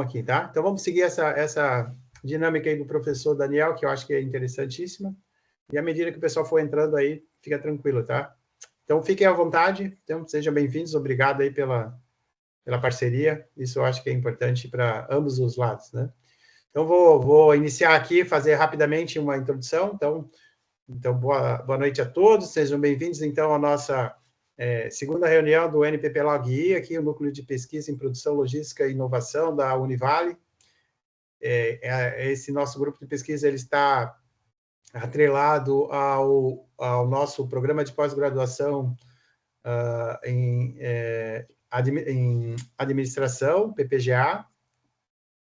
aqui, tá? Então, vamos seguir essa dinâmica aí do professor Daniel, que eu acho que é interessantíssima. E à medida que o pessoal for entrando aí, fica tranquilo, tá? Então, fiquem à vontade. Então, sejam bem-vindos. Obrigado aí pela parceria. Isso eu acho que é importante para ambos os lados, né? Então, vou iniciar aqui, fazer rapidamente uma introdução. Então boa noite a todos. Sejam bem-vindos, então, à nossa segunda reunião do NPP Log I, aqui o Núcleo de Pesquisa em Produção, Logística e Inovação da Univale. Esse nosso grupo de pesquisa ele está atrelado ao nosso programa de pós-graduação em administração, PPGA,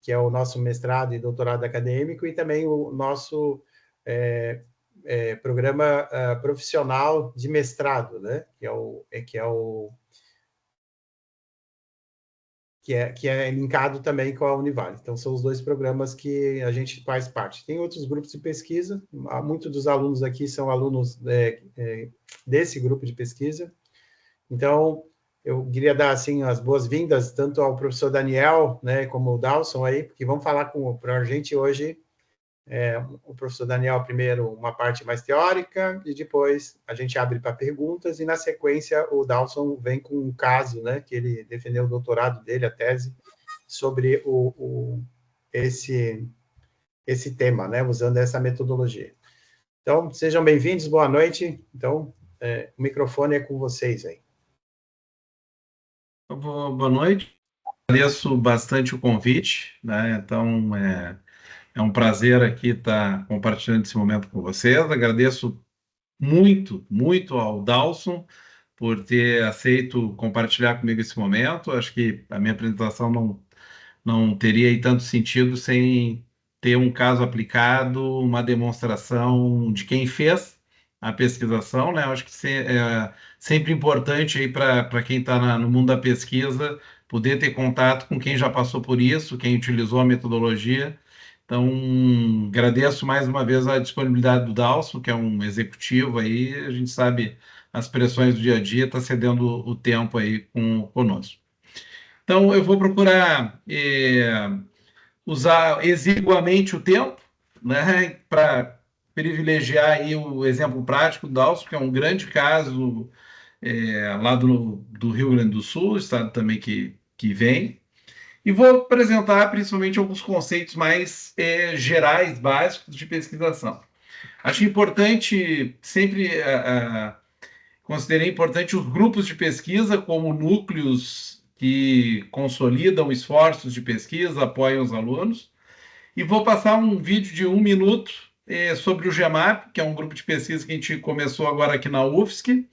que é o nosso mestrado e doutorado acadêmico, e também o nosso programa profissional de mestrado, né? Que é linkado também com a Univale. Então, são os dois programas que a gente faz parte. Tem outros grupos de pesquisa, muitos dos alunos aqui são alunos desse grupo de pesquisa. Então, eu queria dar, assim, as boas-vindas tanto ao professor Daniel, né, como o Dawson aí, que vão falar para a gente hoje, o professor Daniel, primeiro, uma parte mais teórica, e depois a gente abre para perguntas, e na sequência o Dawson vem com um caso, né, que ele defendeu o doutorado dele, a tese, sobre esse tema, né, usando essa metodologia. Então, sejam bem-vindos, boa noite. Então, o microfone é com vocês aí. Boa noite. Agradeço bastante o convite, né? Então, é um prazer aqui estar compartilhando esse momento com vocês. Agradeço muito, muito ao Dawson por ter aceito compartilhar comigo esse momento. Acho que a minha apresentação não teria aí tanto sentido sem ter um caso aplicado, uma demonstração de quem fez a pesquisação, né? Acho que é sempre importante aí para quem está no mundo da pesquisa poder ter contato com quem já passou por isso, quem utilizou a metodologia. Então, agradeço mais uma vez a disponibilidade do Dawson, que é um executivo aí, a gente sabe as pressões do dia a dia, está cedendo o tempo aí conosco. Então, eu vou procurar usar exiguamente o tempo, né, para privilegiar aí o exemplo prático do Dawson, que é um grande caso lá do Rio Grande do Sul, estado também que vem. E vou apresentar principalmente alguns conceitos mais gerais, básicos de pesquisação. Acho importante, sempre considerei importante os grupos de pesquisa como núcleos que consolidam esforços de pesquisa, apoiam os alunos. E vou passar um vídeo de 1 minuto sobre o GEMAP, que é um grupo de pesquisa que a gente começou agora aqui na UFSC.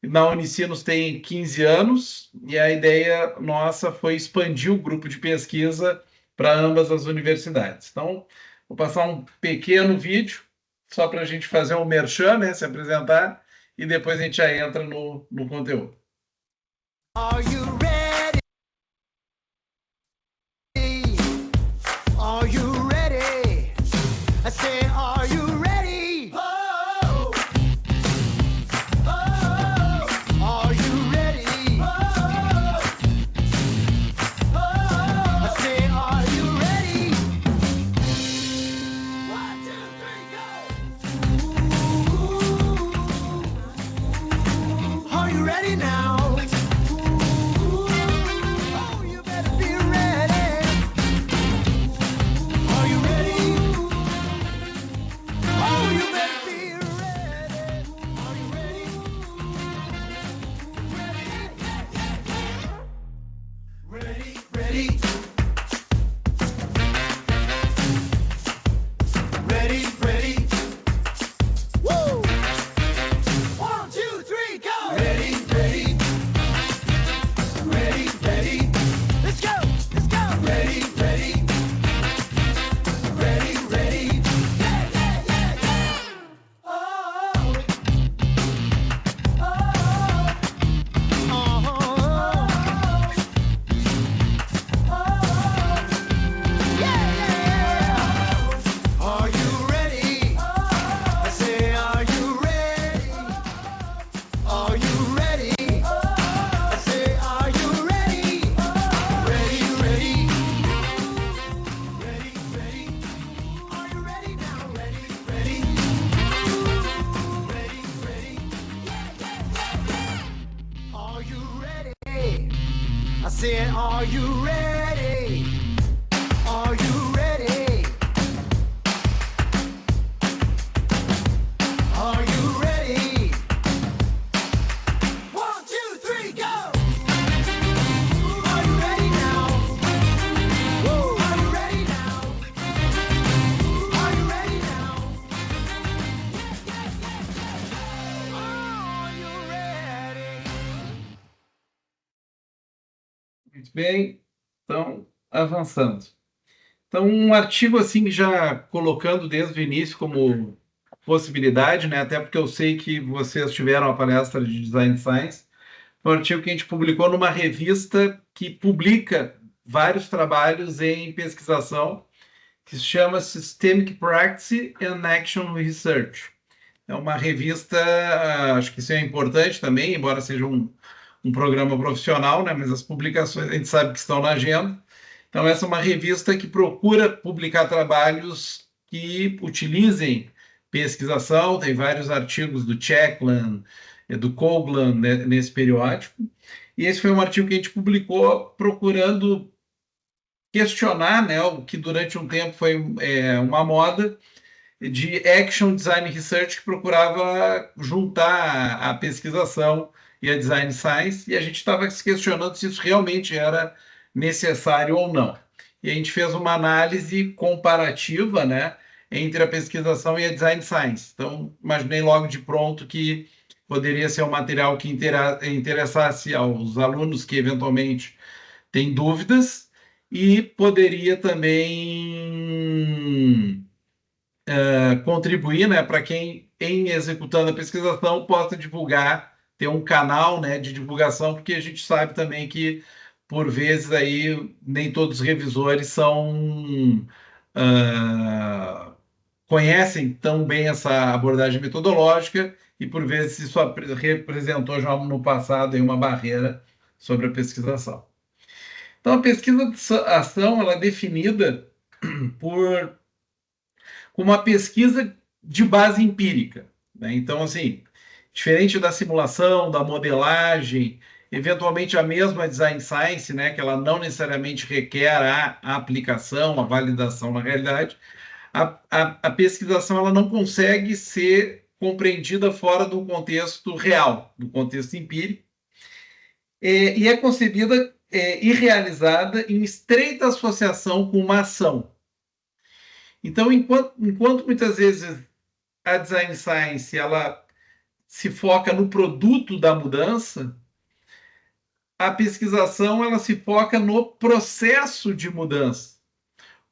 Na Unicinos tem 15 anos, e a ideia nossa foi expandir o grupo de pesquisa para ambas as universidades. Então, vou passar um pequeno vídeo, só para a gente fazer um merchan, né, se apresentar, e depois a gente já entra no conteúdo. Are you ready? Are you ready? I say, are you ready? said, are you ready? Are you ready? Are you ready? 1, 2, 3, go! Are you ready now? Are you ready now? Are you ready now? Are you ready? Muito bem, então, avançando. Então, um artigo assim, já colocando desde o início como possibilidade, né? Até porque eu sei que vocês tiveram a palestra de Design Science, um artigo que a gente publicou numa revista que publica vários trabalhos em pesquisação, que se chama Systemic Practice and Action Research. É uma revista, acho que isso é importante também, embora seja um programa profissional, né? Mas as publicações a gente sabe que estão na agenda. Então, essa é uma revista que procura publicar trabalhos que utilizem pesquisação, tem vários artigos do Checkland, do Coglan, né, nesse periódico. E esse foi um artigo que a gente publicou procurando questionar, né, o que durante um tempo foi uma moda de Action Design Research, que procurava juntar a pesquisação e a Design Science, e a gente estava se questionando se isso realmente era necessário ou não. E a gente fez uma análise comparativa, né, entre a pesquisação e a Design Science. Então, imaginei logo de pronto que poderia ser um material que interessasse aos alunos que eventualmente têm dúvidas, e poderia também contribuir, né, para quem, em executando a pesquisação, possa divulgar, ter um canal, né, de divulgação, porque a gente sabe também que, por vezes, aí, nem todos os revisores conhecem tão bem essa abordagem metodológica, e, por vezes, isso representou já no passado aí, uma barreira sobre a pesquisação. Então, a pesquisa-ação ela é definida como uma pesquisa de base empírica, né? Então, assim, diferente da simulação, da modelagem, eventualmente a mesma design science, né, que ela não necessariamente requer a aplicação, a validação na realidade, a pesquisação ela não consegue ser compreendida fora do contexto real, do contexto empírico, e é concebida e realizada em estreita associação com uma ação. Então, enquanto muitas vezes a Design Science ela se foca no produto da mudança, a pesquisação ela se foca no processo de mudança,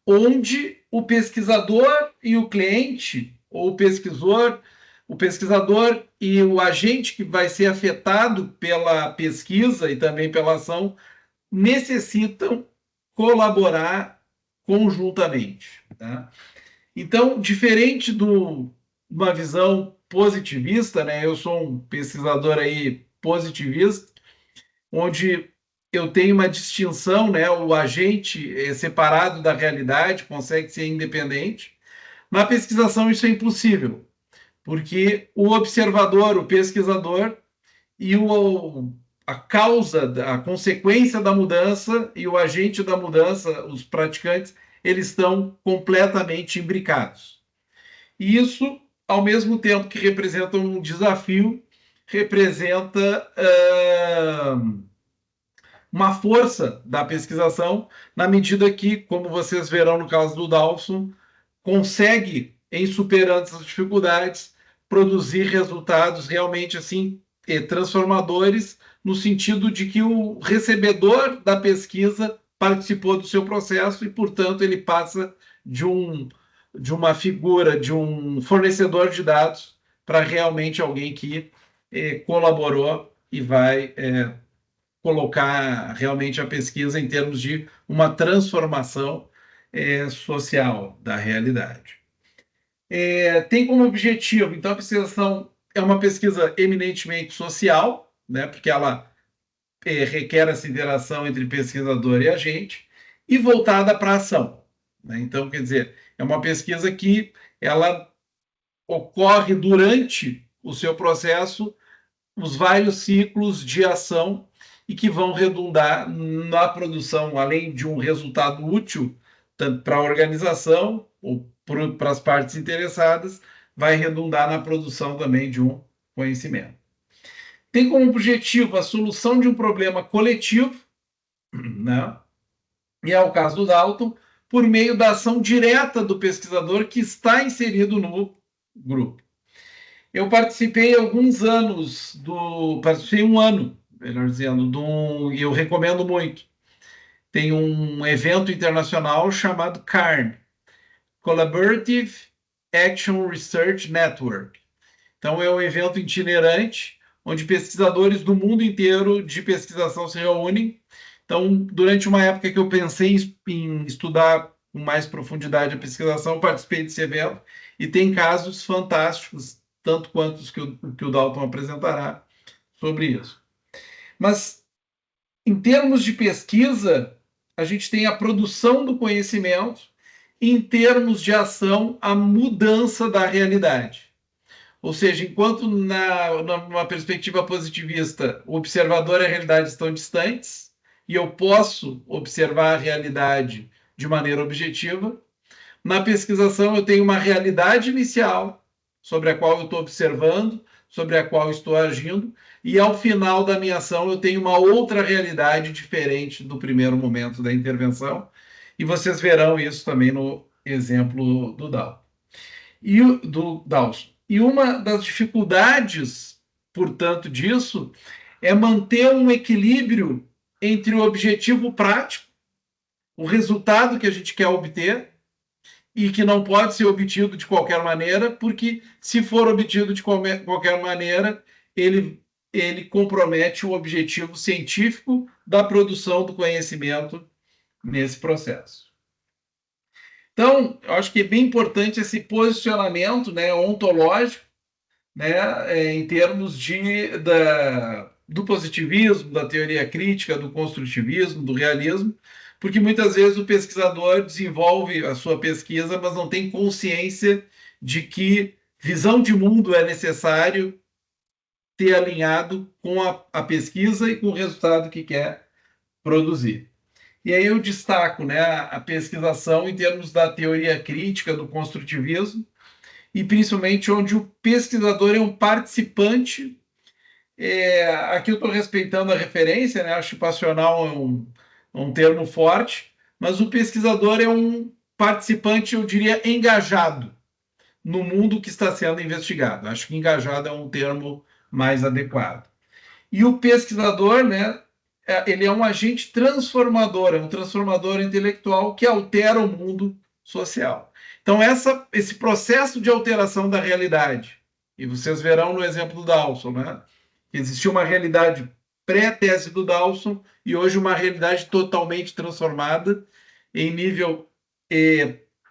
onde o pesquisador e o cliente, ou o pesquisador e o agente que vai ser afetado pela pesquisa e também pela ação, necessitam colaborar conjuntamente, tá? Então, diferente de uma visão positivista, né? Eu sou um pesquisador aí positivista, onde eu tenho uma distinção, né? O agente é separado da realidade, consegue ser independente. Na pesquisação isso é impossível, porque o observador, o pesquisador e a causa, a consequência da mudança e o agente da mudança, os praticantes, eles estão completamente imbricados. E isso, ao mesmo tempo que representa um desafio, representa uma força da pesquisação, na medida que, como vocês verão no caso do Dawson, consegue, em superando essas dificuldades, produzir resultados realmente assim transformadores, no sentido de que o recebedor da pesquisa participou do seu processo e, portanto, ele passa de uma figura, de um fornecedor de dados para realmente alguém que colaborou e vai colocar realmente a pesquisa em termos de uma transformação social da realidade. Tem como objetivo, então, a pesquisação é uma pesquisa eminentemente social, né, porque ela requer essa interação entre pesquisador e agente, e voltada para a ação, né? Então, quer dizer, é uma pesquisa que ela ocorre durante o seu processo, os vários ciclos de ação, e que vão redundar na produção, além de um resultado útil, tanto para a organização ou para as partes interessadas, vai redundar na produção também de um conhecimento. Tem como objetivo a solução de um problema coletivo, né? E é o caso do Dalton, por meio da ação direta do pesquisador que está inserido no grupo. Eu participei alguns anos participei um ano, melhor dizendo, e eu recomendo muito. Tem um evento internacional chamado CARN, Collaborative Action Research Network. Então, é um evento itinerante, onde pesquisadores do mundo inteiro de pesquisação se reúnem. Então, durante uma época que eu pensei em estudar com mais profundidade a pesquisação, eu participei desse evento, e tem casos fantásticos, tanto quanto os que o Dalton apresentará sobre isso. Mas, em termos de pesquisa, a gente tem a produção do conhecimento, em termos de ação, a mudança da realidade. Ou seja, enquanto numa perspectiva positivista, o observador e a realidade estão distantes, e eu posso observar a realidade de maneira objetiva, na pesquisação eu tenho uma realidade inicial, sobre a qual eu estou observando, sobre a qual estou agindo, e ao final da minha ação eu tenho uma outra realidade diferente do primeiro momento da intervenção, e vocês verão isso também no exemplo do Dawson. E uma das dificuldades, portanto, disso é manter um equilíbrio entre o objetivo prático, o resultado que a gente quer obter, e que não pode ser obtido de qualquer maneira, porque se for obtido de qualquer maneira, ele compromete o objetivo científico da produção do conhecimento nesse processo. Então, eu acho que é bem importante esse posicionamento, né, ontológico, né, em termos do positivismo, da teoria crítica, do construtivismo, do realismo, porque muitas vezes o pesquisador desenvolve a sua pesquisa, mas não tem consciência de que visão de mundo é necessário ter alinhado com a pesquisa e com o resultado que quer produzir. E aí eu destaco, né, a pesquisação em termos da teoria crítica, do construtivismo, e principalmente onde o pesquisador é um participante. Aqui eu estou respeitando a referência, né, acho que passional é um termo forte, mas o pesquisador é um participante, eu diria, engajado no mundo que está sendo investigado. Acho que engajado é um termo mais adequado. E o pesquisador, né, ele é um agente transformador, é um transformador intelectual que altera o mundo social. Então, esse processo de alteração da realidade, e vocês verão no exemplo do Dawson, né, que existiu uma realidade pré-tese do Dawson e hoje uma realidade totalmente transformada em nível,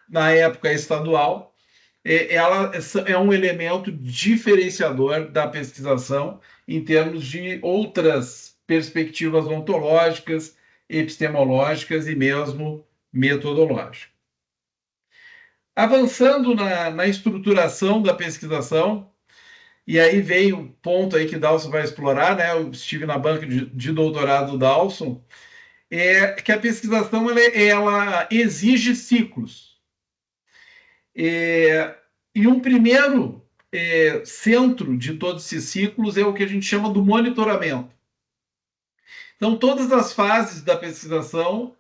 na época, estadual. Ela é um elemento diferenciador da pesquisação em termos de outras perspectivas ontológicas, epistemológicas e mesmo metodológicas. Avançando na estruturação da pesquisação, e aí vem o ponto aí que Dawson vai explorar, né? Eu estive na banca de doutorado do Dawson, que a pesquisação ela exige ciclos. E um primeiro centro de todos esses ciclos é o que a gente chama do monitoramento. Então, todas as fases da pesquisação,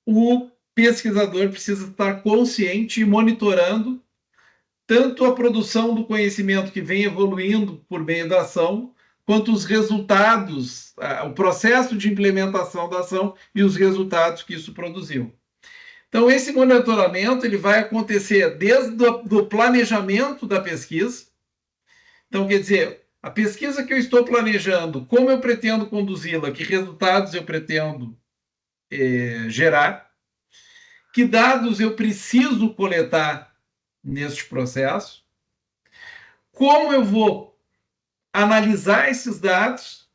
o pesquisador precisa estar consciente e monitorando tanto a produção do conhecimento que vem evoluindo por meio da ação, quanto os resultados, o processo de implementação da ação e os resultados que isso produziu. Então, esse monitoramento ele vai acontecer desde o planejamento da pesquisa. Então, quer dizer, a pesquisa que eu estou planejando, como eu pretendo conduzi-la, que resultados eu pretendo gerar, que dados eu preciso coletar neste processo, como eu vou analisar esses dados,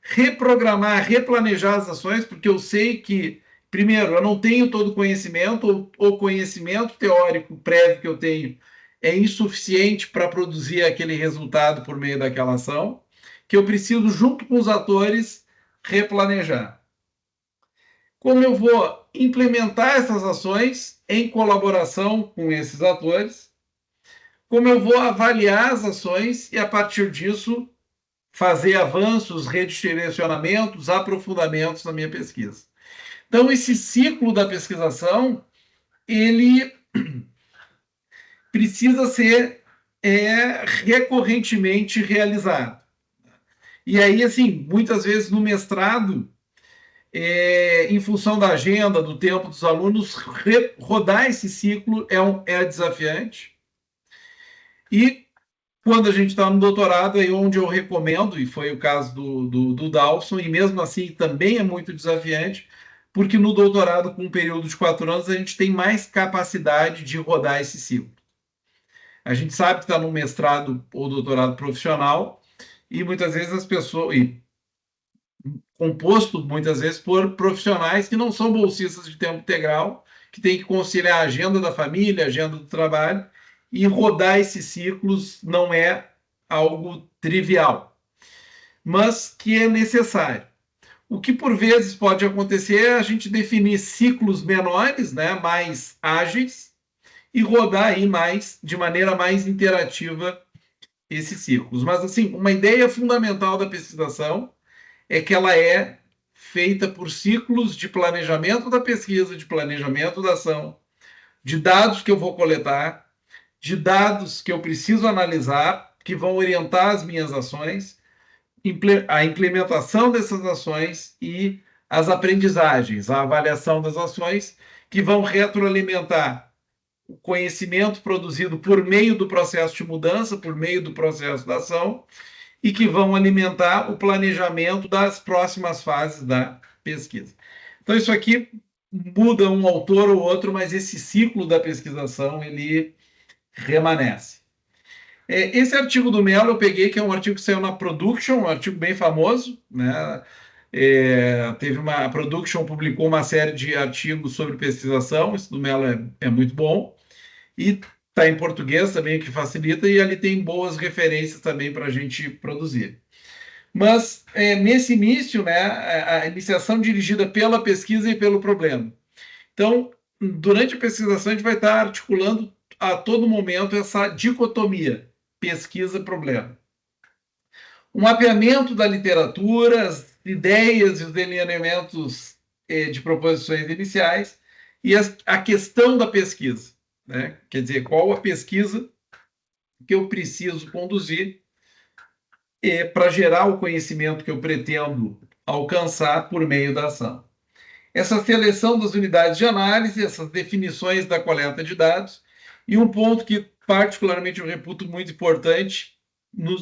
reprogramar, replanejar as ações, porque eu sei que, primeiro, eu não tenho todo o conhecimento, ou conhecimento teórico prévio que eu tenho é insuficiente para produzir aquele resultado por meio daquela ação, que eu preciso, junto com os atores, replanejar. Como eu vou implementar essas ações em colaboração com esses atores, como eu vou avaliar as ações e, a partir disso, fazer avanços, redirecionamentos, aprofundamentos na minha pesquisa. Então, esse ciclo da pesquisação, ele precisa ser recorrentemente realizado. E aí, assim, muitas vezes no mestrado, em função da agenda, do tempo dos alunos, rodar esse ciclo é desafiante. E quando a gente está no doutorado, é onde eu recomendo, e foi o caso do Dawson, e mesmo assim também é muito desafiante, porque no doutorado, com um período de 4 anos, a gente tem mais capacidade de rodar esse ciclo. A gente sabe que está no mestrado ou doutorado profissional, e muitas vezes as pessoas... composto muitas vezes por profissionais que não são bolsistas de tempo integral, que têm que conciliar a agenda da família, a agenda do trabalho, e rodar esses ciclos não é algo trivial, mas que é necessário. O que por vezes pode acontecer é a gente definir ciclos menores, né, mais ágeis, e rodar aí de maneira mais interativa esses ciclos. Mas, assim, uma ideia fundamental da pesquisação é que ela é feita por ciclos de planejamento da pesquisa, de planejamento da ação, de dados que eu vou coletar, de dados que eu preciso analisar, que vão orientar as minhas ações, a implementação dessas ações e as aprendizagens, a avaliação das ações, que vão retroalimentar o conhecimento produzido por meio do processo de mudança, por meio do processo da ação, e que vão alimentar o planejamento das próximas fases da pesquisa. Então, isso aqui muda um autor ou outro, mas esse ciclo da pesquisação, ele permanece. Esse artigo do Mello eu peguei, que é um artigo que saiu na Production, um artigo bem famoso, né? A Production publicou uma série de artigos sobre pesquisação, esse do Mello é muito bom, e está em português também, o que facilita, e ali tem boas referências também para a gente produzir. Mas, nesse início, né, a iniciação dirigida pela pesquisa e pelo problema. Então, durante a pesquisação, a gente vai estar articulando a todo momento essa dicotomia, pesquisa-problema. O mapeamento da literatura, as ideias e os delineamentos de proposições iniciais e a questão da pesquisa, né? Quer dizer, qual a pesquisa que eu preciso conduzir para gerar o conhecimento que eu pretendo alcançar por meio da ação. Essa seleção das unidades de análise, essas definições da coleta de dados, e um ponto que particularmente eu reputo muito importante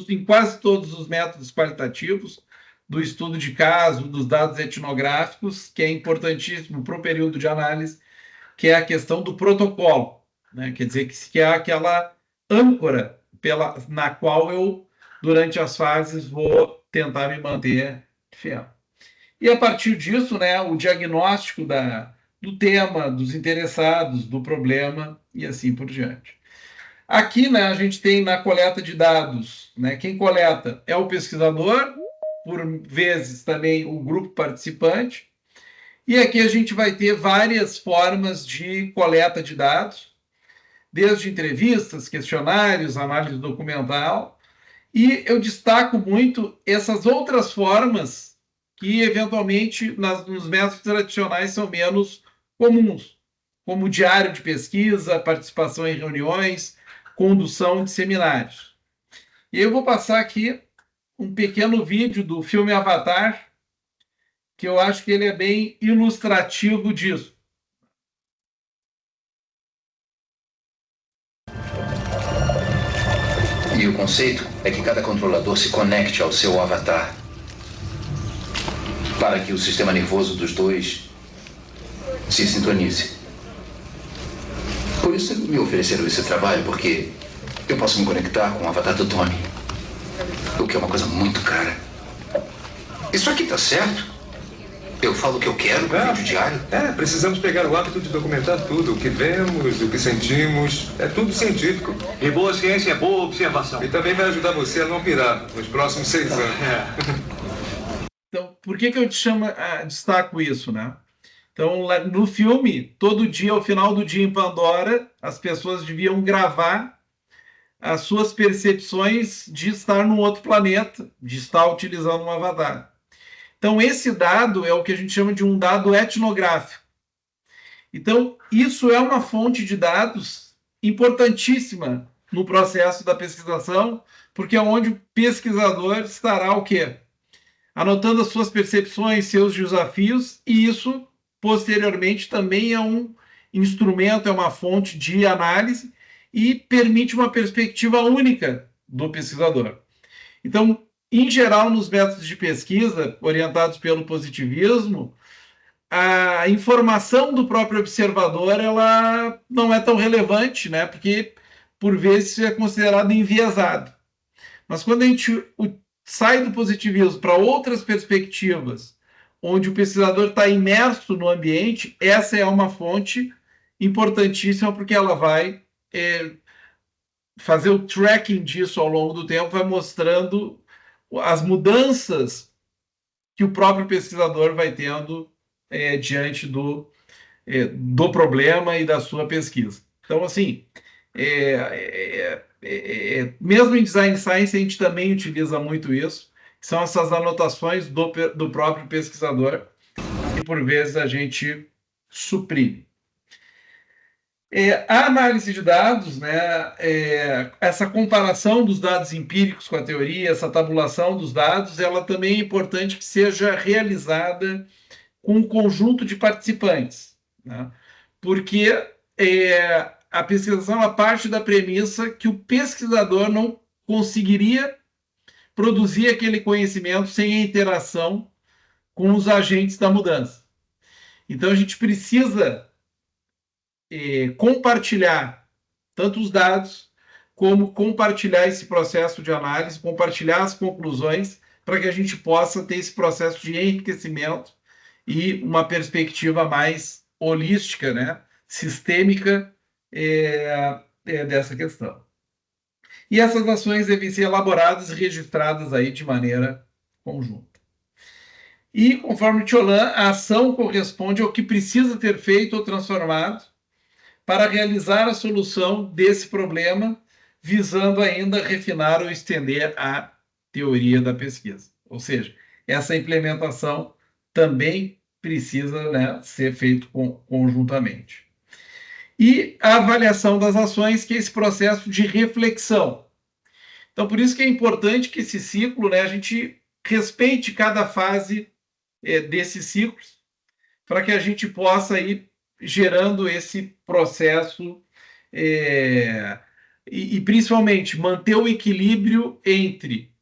em quase todos os métodos qualitativos, do estudo de caso, dos dados etnográficos, que é importantíssimo para o período de análise, que é a questão do protocolo, né? Quer dizer, que é aquela âncora na qual eu, durante as fases, vou tentar me manter fiel. E a partir disso, né, o diagnóstico do tema, dos interessados, do problema e assim por diante. Aqui, né, a gente tem na coleta de dados, né, quem coleta é o pesquisador, por vezes também o grupo participante, e aqui a gente vai ter várias formas de coleta de dados, desde entrevistas, questionários, análise documental, e eu destaco muito essas outras formas que, eventualmente, nos métodos tradicionais são menos comuns, como diário de pesquisa, participação em reuniões, condução de seminários. E eu vou passar aqui um pequeno vídeo do filme Avatar, que eu acho que ele é bem ilustrativo disso. E o conceito é que cada controlador se conecte ao seu avatar, para que o sistema nervoso dos dois se sintonize. Por isso me ofereceram esse trabalho, porque eu posso me conectar com o avatar do Tony, o que é uma coisa muito cara. Isso aqui tá certo? Eu falo o que eu quero no vídeo diário? Precisamos pegar o hábito de documentar tudo, o que vemos, o que sentimos, é tudo científico. E boa ciência é boa observação. E também vai ajudar você a não pirar nos próximos 6 anos. Então, por que eu destaco isso, né? Então, no filme, todo dia, ao final do dia em Pandora, as pessoas deviam gravar as suas percepções de estar num outro planeta, de estar utilizando um avatar. Então, esse dado é o que a gente chama de um dado etnográfico. Então, isso é uma fonte de dados importantíssima no processo da pesquisação, porque é onde o pesquisador estará o quê? Anotando as suas percepções, seus desafios, e isso, posteriormente, também é um instrumento, é uma fonte de análise e permite uma perspectiva única do pesquisador. Então, em geral, nos métodos de pesquisa orientados pelo positivismo, a informação do próprio observador ela não é tão relevante, né? Porque por vezes é considerado enviesado. Mas quando a gente sai do positivismo para outras perspectivas, onde o pesquisador está imerso no ambiente, essa é uma fonte importantíssima, porque ela vai fazer o tracking disso ao longo do tempo, vai mostrando as mudanças que o próprio pesquisador vai tendo diante do problema e da sua pesquisa. Então, assim, mesmo em Design Science, a gente também utiliza muito isso, que são essas anotações do próprio pesquisador, que por vezes a gente suprime. A análise de dados, né, essa comparação dos dados empíricos com a teoria, essa tabulação dos dados, ela também é importante que seja realizada com um conjunto de participantes, né? Porque a pesquisação ela parte da premissa que o pesquisador não conseguiria produzir aquele conhecimento sem a interação com os agentes da mudança. Então, a gente precisa compartilhar tanto os dados, como compartilhar esse processo de análise, compartilhar as conclusões, para que a gente possa ter esse processo de enriquecimento e uma perspectiva mais holística, né, sistêmica dessa questão. E essas ações devem ser elaboradas e registradas aí de maneira conjunta. E, conforme Tiolan, a ação corresponde ao que precisa ter feito ou transformado para realizar a solução desse problema, visando ainda refinar ou estender a teoria da pesquisa. Ou seja, essa implementação também precisa, né, ser feito conjuntamente. E a avaliação das ações, que é esse processo de reflexão. Então, por isso que é importante que esse ciclo, né, a gente respeite cada fase desses ciclos, para que a gente possa ir gerando esse processo e principalmente manter o equilíbrio entre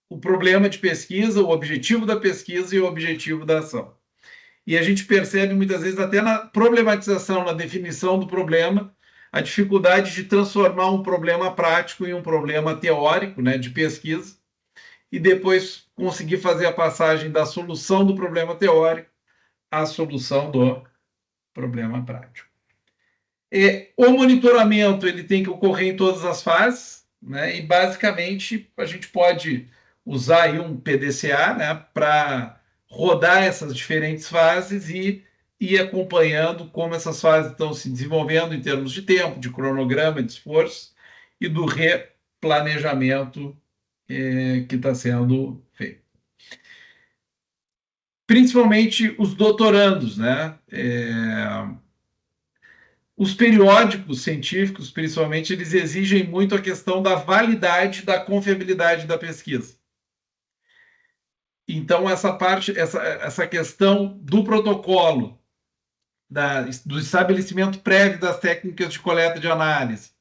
o problema de pesquisa, o objetivo da pesquisa e o objetivo da ação. E a gente percebe muitas vezes até na problematização, na definição do problema, a dificuldade de transformar um problema prático em um problema teórico, né, de pesquisa, e depois conseguir fazer a passagem da solução do problema teórico à solução do problema prático. O monitoramento ele tem que ocorrer em todas as fases, né, e basicamente a gente pode usar aí um PDCA, né, para rodar essas diferentes fases e ir acompanhando como essas fases estão se desenvolvendo em termos de tempo, de cronograma, de esforço e do replanejamento que está sendo feito. Principalmente os doutorandos, né? Os periódicos científicos, principalmente, eles exigem muito a questão da validade, da confiabilidade da pesquisa. Então, essa questão do protocolo, do estabelecimento prévio das técnicas de coleta de análise,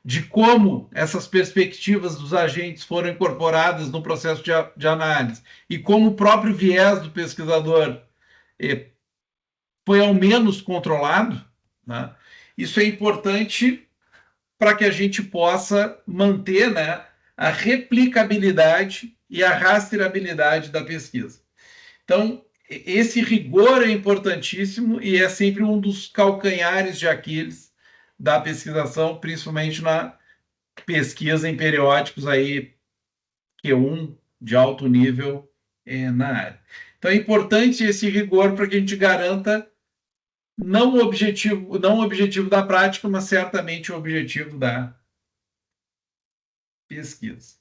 de como essas perspectivas dos agentes foram incorporadas no processo de análise e como o próprio viés do pesquisador foi ao menos controlado, né? Isso é importante para que a gente possa manter, né, a replicabilidade e a rastreabilidade da pesquisa. Então, esse rigor é importantíssimo e é sempre um dos calcanhares de Aquiles da pesquisação, principalmente na pesquisa em periódicos aí Q1 de alto nível na área. Então é importante esse rigor para que a gente garanta não o objetivo da prática, mas certamente o objetivo da pesquisa.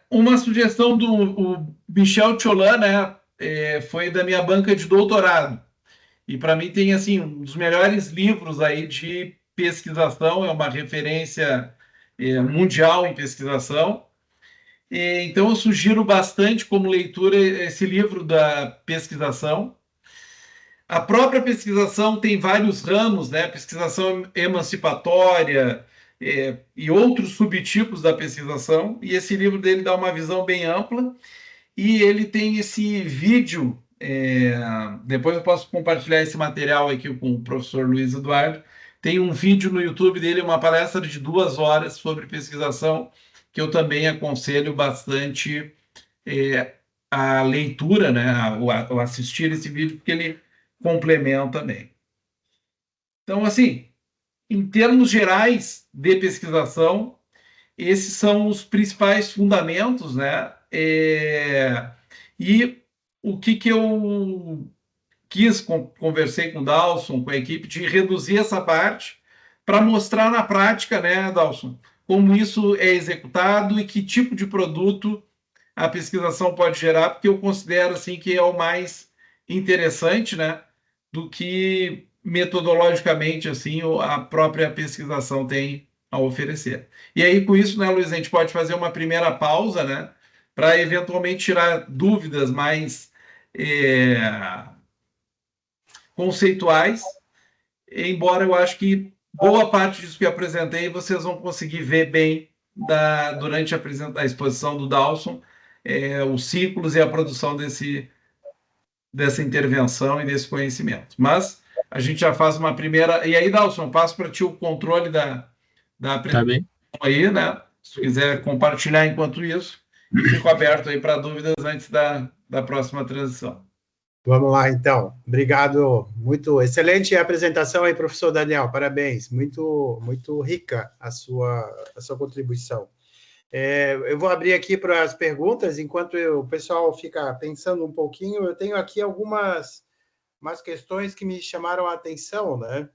Uma sugestão do Michel Cholan, né, foi da minha banca de doutorado. E para mim tem assim um dos melhores livros aí de pesquisação, é uma referência mundial em pesquisação. Então eu sugiro bastante como leitura esse livro da pesquisação. A própria pesquisação tem vários ramos, né? Pesquisação emancipatória e outros subtipos da pesquisação. E esse livro dele dá uma visão bem ampla. E ele tem esse vídeo. Depois eu posso compartilhar esse material aqui com o professor Luiz Eduardo. Tem um vídeo no YouTube dele, uma palestra de 2 horas sobre pesquisação, que eu também aconselho bastante a leitura, né? O assistir esse vídeo, porque ele complementa bem. Então, assim, em termos gerais de pesquisação, esses são os principais fundamentos, né? E o que eu conversei com o Dawson, com a equipe, de reduzir essa parte para mostrar na prática, né, Dawson, como isso é executado e que tipo de produto a pesquisação pode gerar, porque eu considero assim que é o mais interessante, né, do que metodologicamente assim a própria pesquisação tem a oferecer. E aí com isso, né, Luiz, a gente pode fazer uma primeira pausa, né, para eventualmente tirar dúvidas mais conceituais, embora eu acho que boa parte disso que eu apresentei vocês vão conseguir ver bem durante a exposição do Dawson, os ciclos e a produção dessa intervenção e desse conhecimento. Mas a gente já faz uma primeira... E aí, Dawson, passo para ti o controle da apresentação aí, né? Se tu quiser compartilhar enquanto isso, e fico aberto aí para dúvidas antes da próxima transição. Vamos lá, então. Obrigado. Muito excelente a apresentação aí, professor Daniel. Parabéns. Muito, muito rica a sua contribuição. Eu vou abrir aqui para as perguntas, enquanto o pessoal fica pensando um pouquinho. Eu tenho aqui algumas questões que me chamaram a atenção, né?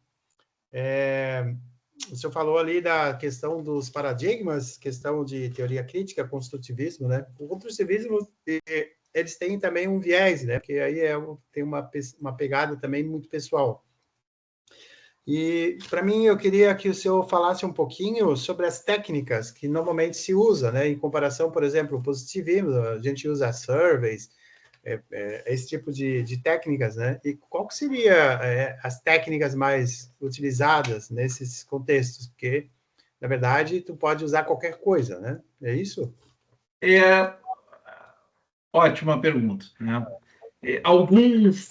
O senhor falou ali da questão dos paradigmas, questão de teoria crítica, construtivismo, né? O construtivismo, eles têm também um viés, né? Porque aí tem uma pegada também muito pessoal. E, para mim, eu queria que o senhor falasse um pouquinho sobre as técnicas que normalmente se usa, né? Em comparação, por exemplo, o positivismo, a gente usa surveys, esse tipo de técnicas, né? E qual que seria as técnicas mais utilizadas nesses contextos? Porque, na verdade, tu pode usar qualquer coisa, né? É isso? Ótima pergunta, né? Alguns,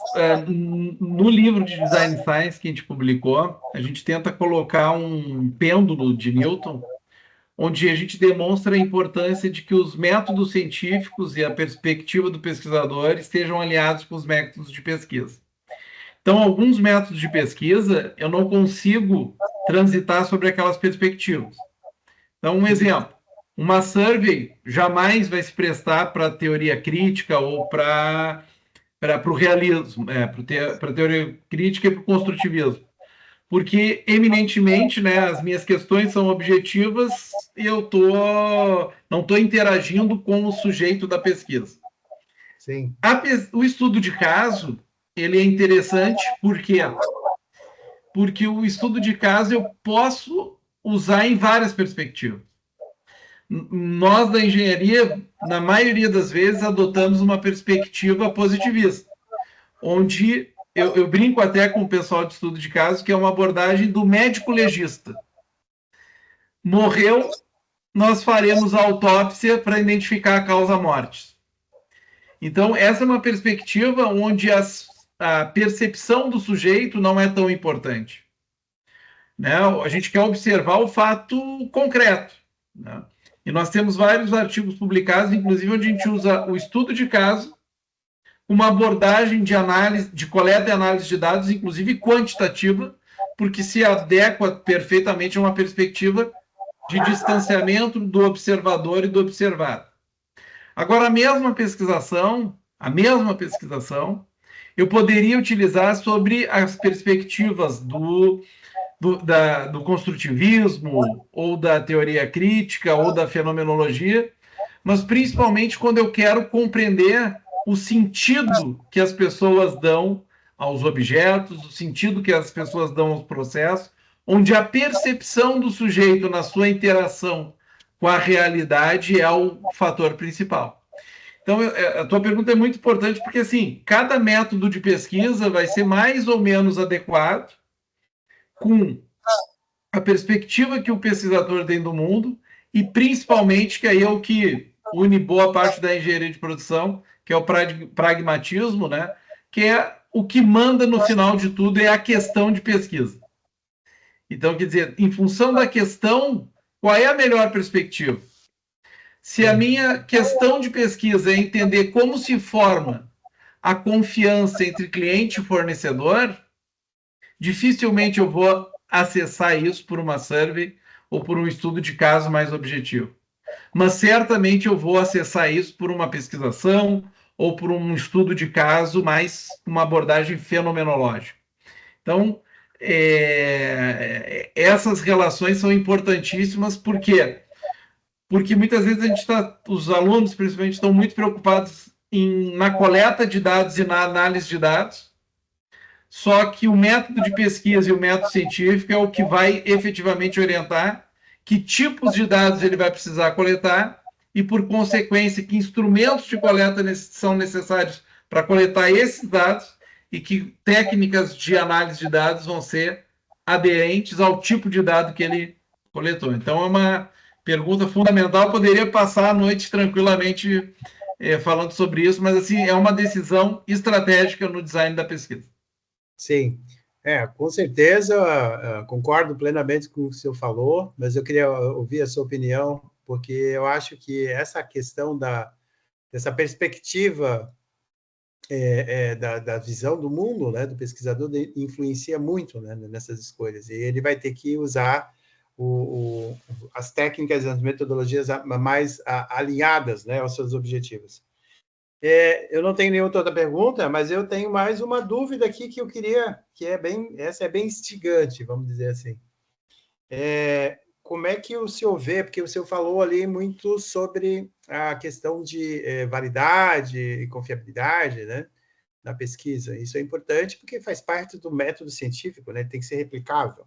no livro de Design Science que a gente publicou, a gente tenta colocar um pêndulo de Newton, onde a gente demonstra a importância de que os métodos científicos e a perspectiva do pesquisador estejam alinhados com os métodos de pesquisa. Então, alguns métodos de pesquisa, eu não consigo transitar sobre aquelas perspectivas. Então, um exemplo, uma survey jamais vai se prestar para teoria crítica ou para o realismo, para a teoria crítica e para o construtivismo. Porque, eminentemente, né, as minhas questões são objetivas e eu não estou interagindo com o sujeito da pesquisa. Sim. O estudo de caso, ele é interessante, por quê? Porque o estudo de caso eu posso usar em várias perspectivas. Nós, da engenharia, na maioria das vezes, adotamos uma perspectiva positivista, onde eu brinco até com o pessoal de estudo de caso, que é uma abordagem do médico legista. Morreu, nós faremos a autópsia para identificar a causa-morte. Então, essa é uma perspectiva onde a percepção do sujeito não é tão importante. Né? A gente quer observar o fato concreto. Né? E nós temos vários artigos publicados, inclusive onde a gente usa o estudo de caso, uma abordagem de análise, de coleta e análise de dados, inclusive quantitativa, porque se adequa perfeitamente a uma perspectiva de distanciamento do observador e do observado. Agora, a mesma pesquisação, eu poderia utilizar sobre as perspectivas do construtivismo, ou da teoria crítica, ou da fenomenologia, mas principalmente quando eu quero compreender o sentido que as pessoas dão aos objetos, o sentido que as pessoas dão aos processos, onde a percepção do sujeito na sua interação com a realidade é o fator principal. Então, a tua pergunta é muito importante porque, assim, cada método de pesquisa vai ser mais ou menos adequado com a perspectiva que o pesquisador tem do mundo e, principalmente, que aí é o que une boa parte da engenharia de produção, que é o pragmatismo, né? Que é o que manda no final de tudo é a questão de pesquisa. Então, quer dizer, em função da questão, qual é a melhor perspectiva? Se a minha questão de pesquisa é entender como se forma a confiança entre cliente e fornecedor, dificilmente eu vou acessar isso por uma survey ou por um estudo de caso mais objetivo. Mas certamente eu vou acessar isso por uma pesquisação ou por um estudo de caso mais uma abordagem fenomenológica. Então, essas relações são importantíssimas porque muitas vezes os alunos principalmente estão muito preocupados na coleta de dados e na análise de dados, só que o método de pesquisa e o método científico é o que vai efetivamente orientar que tipos de dados ele vai precisar coletar e, por consequência, que instrumentos de coleta são necessários para coletar esses dados e que técnicas de análise de dados vão ser aderentes ao tipo de dado que ele coletou. Então, é uma pergunta fundamental. Eu poderia passar a noite tranquilamente falando sobre isso, mas assim é uma decisão estratégica no design da pesquisa. Sim, com certeza, concordo plenamente com o que o senhor falou, mas eu queria ouvir a sua opinião, porque eu acho que essa questão dessa perspectiva da visão do mundo, né, do pesquisador, influencia muito, né, nessas escolhas, e ele vai ter que usar as técnicas, as metodologias mais alinhadas, né, aos seus objetivos. Eu não tenho nenhuma outra pergunta, mas eu tenho mais uma dúvida aqui que eu queria, essa é bem instigante, vamos dizer assim. Como é que o senhor vê, porque o senhor falou ali muito sobre a questão de validade e confiabilidade, né, na pesquisa. Isso é importante porque faz parte do método científico, né, tem que ser replicável.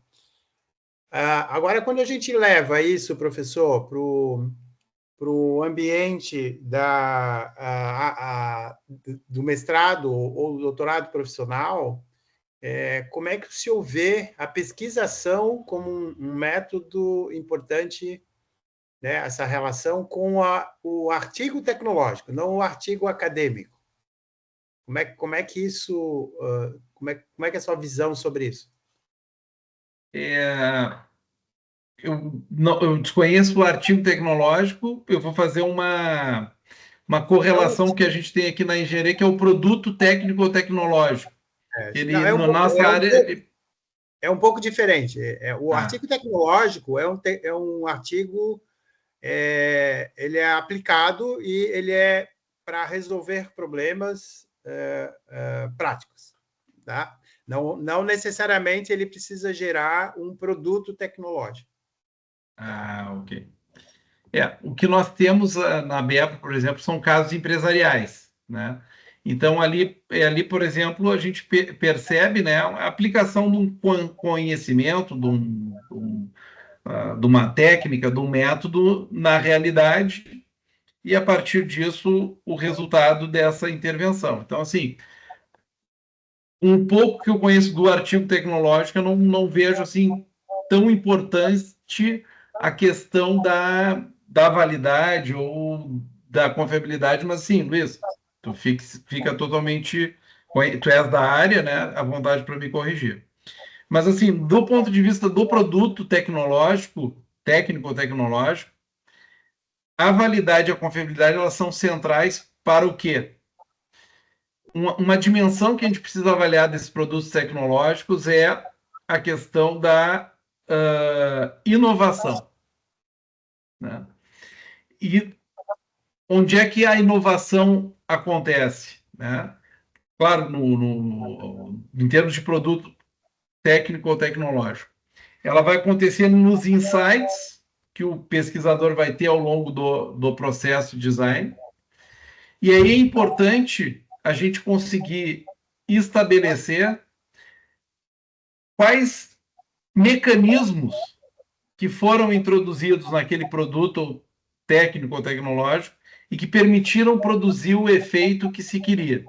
Agora, quando a gente leva isso, professor, para o ambiente do mestrado ou do doutorado profissional, como é que o senhor vê a pesquisação como um método importante, né, essa relação com o artigo tecnológico, não o artigo acadêmico? Como é que isso, como é que é a sua visão sobre isso? Eu desconheço o artigo tecnológico, eu vou fazer uma correlação que a gente tem aqui na engenharia, que é o produto técnico ou tecnológico. Na nossa área... É um pouco diferente. O artigo tecnológico é um artigo, ele é aplicado e ele é para resolver problemas práticos, tá? Não necessariamente ele precisa gerar um produto tecnológico. Ok. O que nós temos na BEPA, por exemplo, são casos empresariais, né? Então, ali, por exemplo, a gente percebe, né, a aplicação de um conhecimento, de uma técnica, de um método na realidade, e, a partir disso, o resultado dessa intervenção. Então, assim, um pouco que eu conheço do artigo tecnológico, eu não vejo assim tão importante a questão da validade ou da confiabilidade, mas sim, Luiz, tu fica totalmente... Tu és da área, né? À vontade para me corrigir. Mas, assim, do ponto de vista do produto tecnológico, técnico-tecnológico, a validade e a confiabilidade, elas são centrais para o quê? Uma dimensão que a gente precisa avaliar desses produtos tecnológicos é a questão da inovação. né? E onde é que a inovação acontece, né? Claro, em termos de produto técnico ou tecnológico. Ela vai acontecer nos insights que o pesquisador vai ter ao longo do processo de design. E aí é importante a gente conseguir estabelecer quais mecanismos que foram introduzidos naquele produto técnico ou tecnológico e que permitiram produzir o efeito que se queria.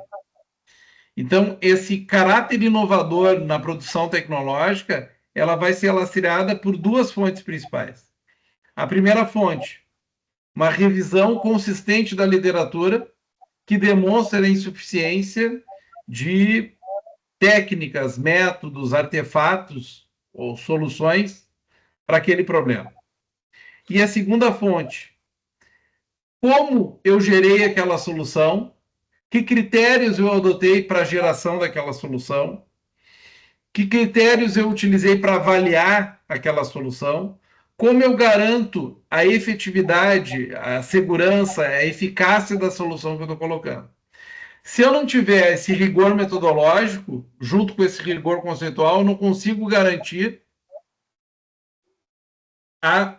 Então, esse caráter inovador na produção tecnológica, ela vai ser lastreada por duas fontes principais. A primeira fonte, uma revisão consistente da literatura que demonstra a insuficiência de técnicas, métodos, artefatos ou soluções para aquele problema. E a segunda fonte, como eu gerei aquela solução, que critérios eu adotei para a geração daquela solução, que critérios eu utilizei para avaliar aquela solução, como eu garanto a efetividade, a segurança, a eficácia da solução que eu estou colocando. Se eu não tiver esse rigor metodológico, junto com esse rigor conceitual, eu não consigo garantir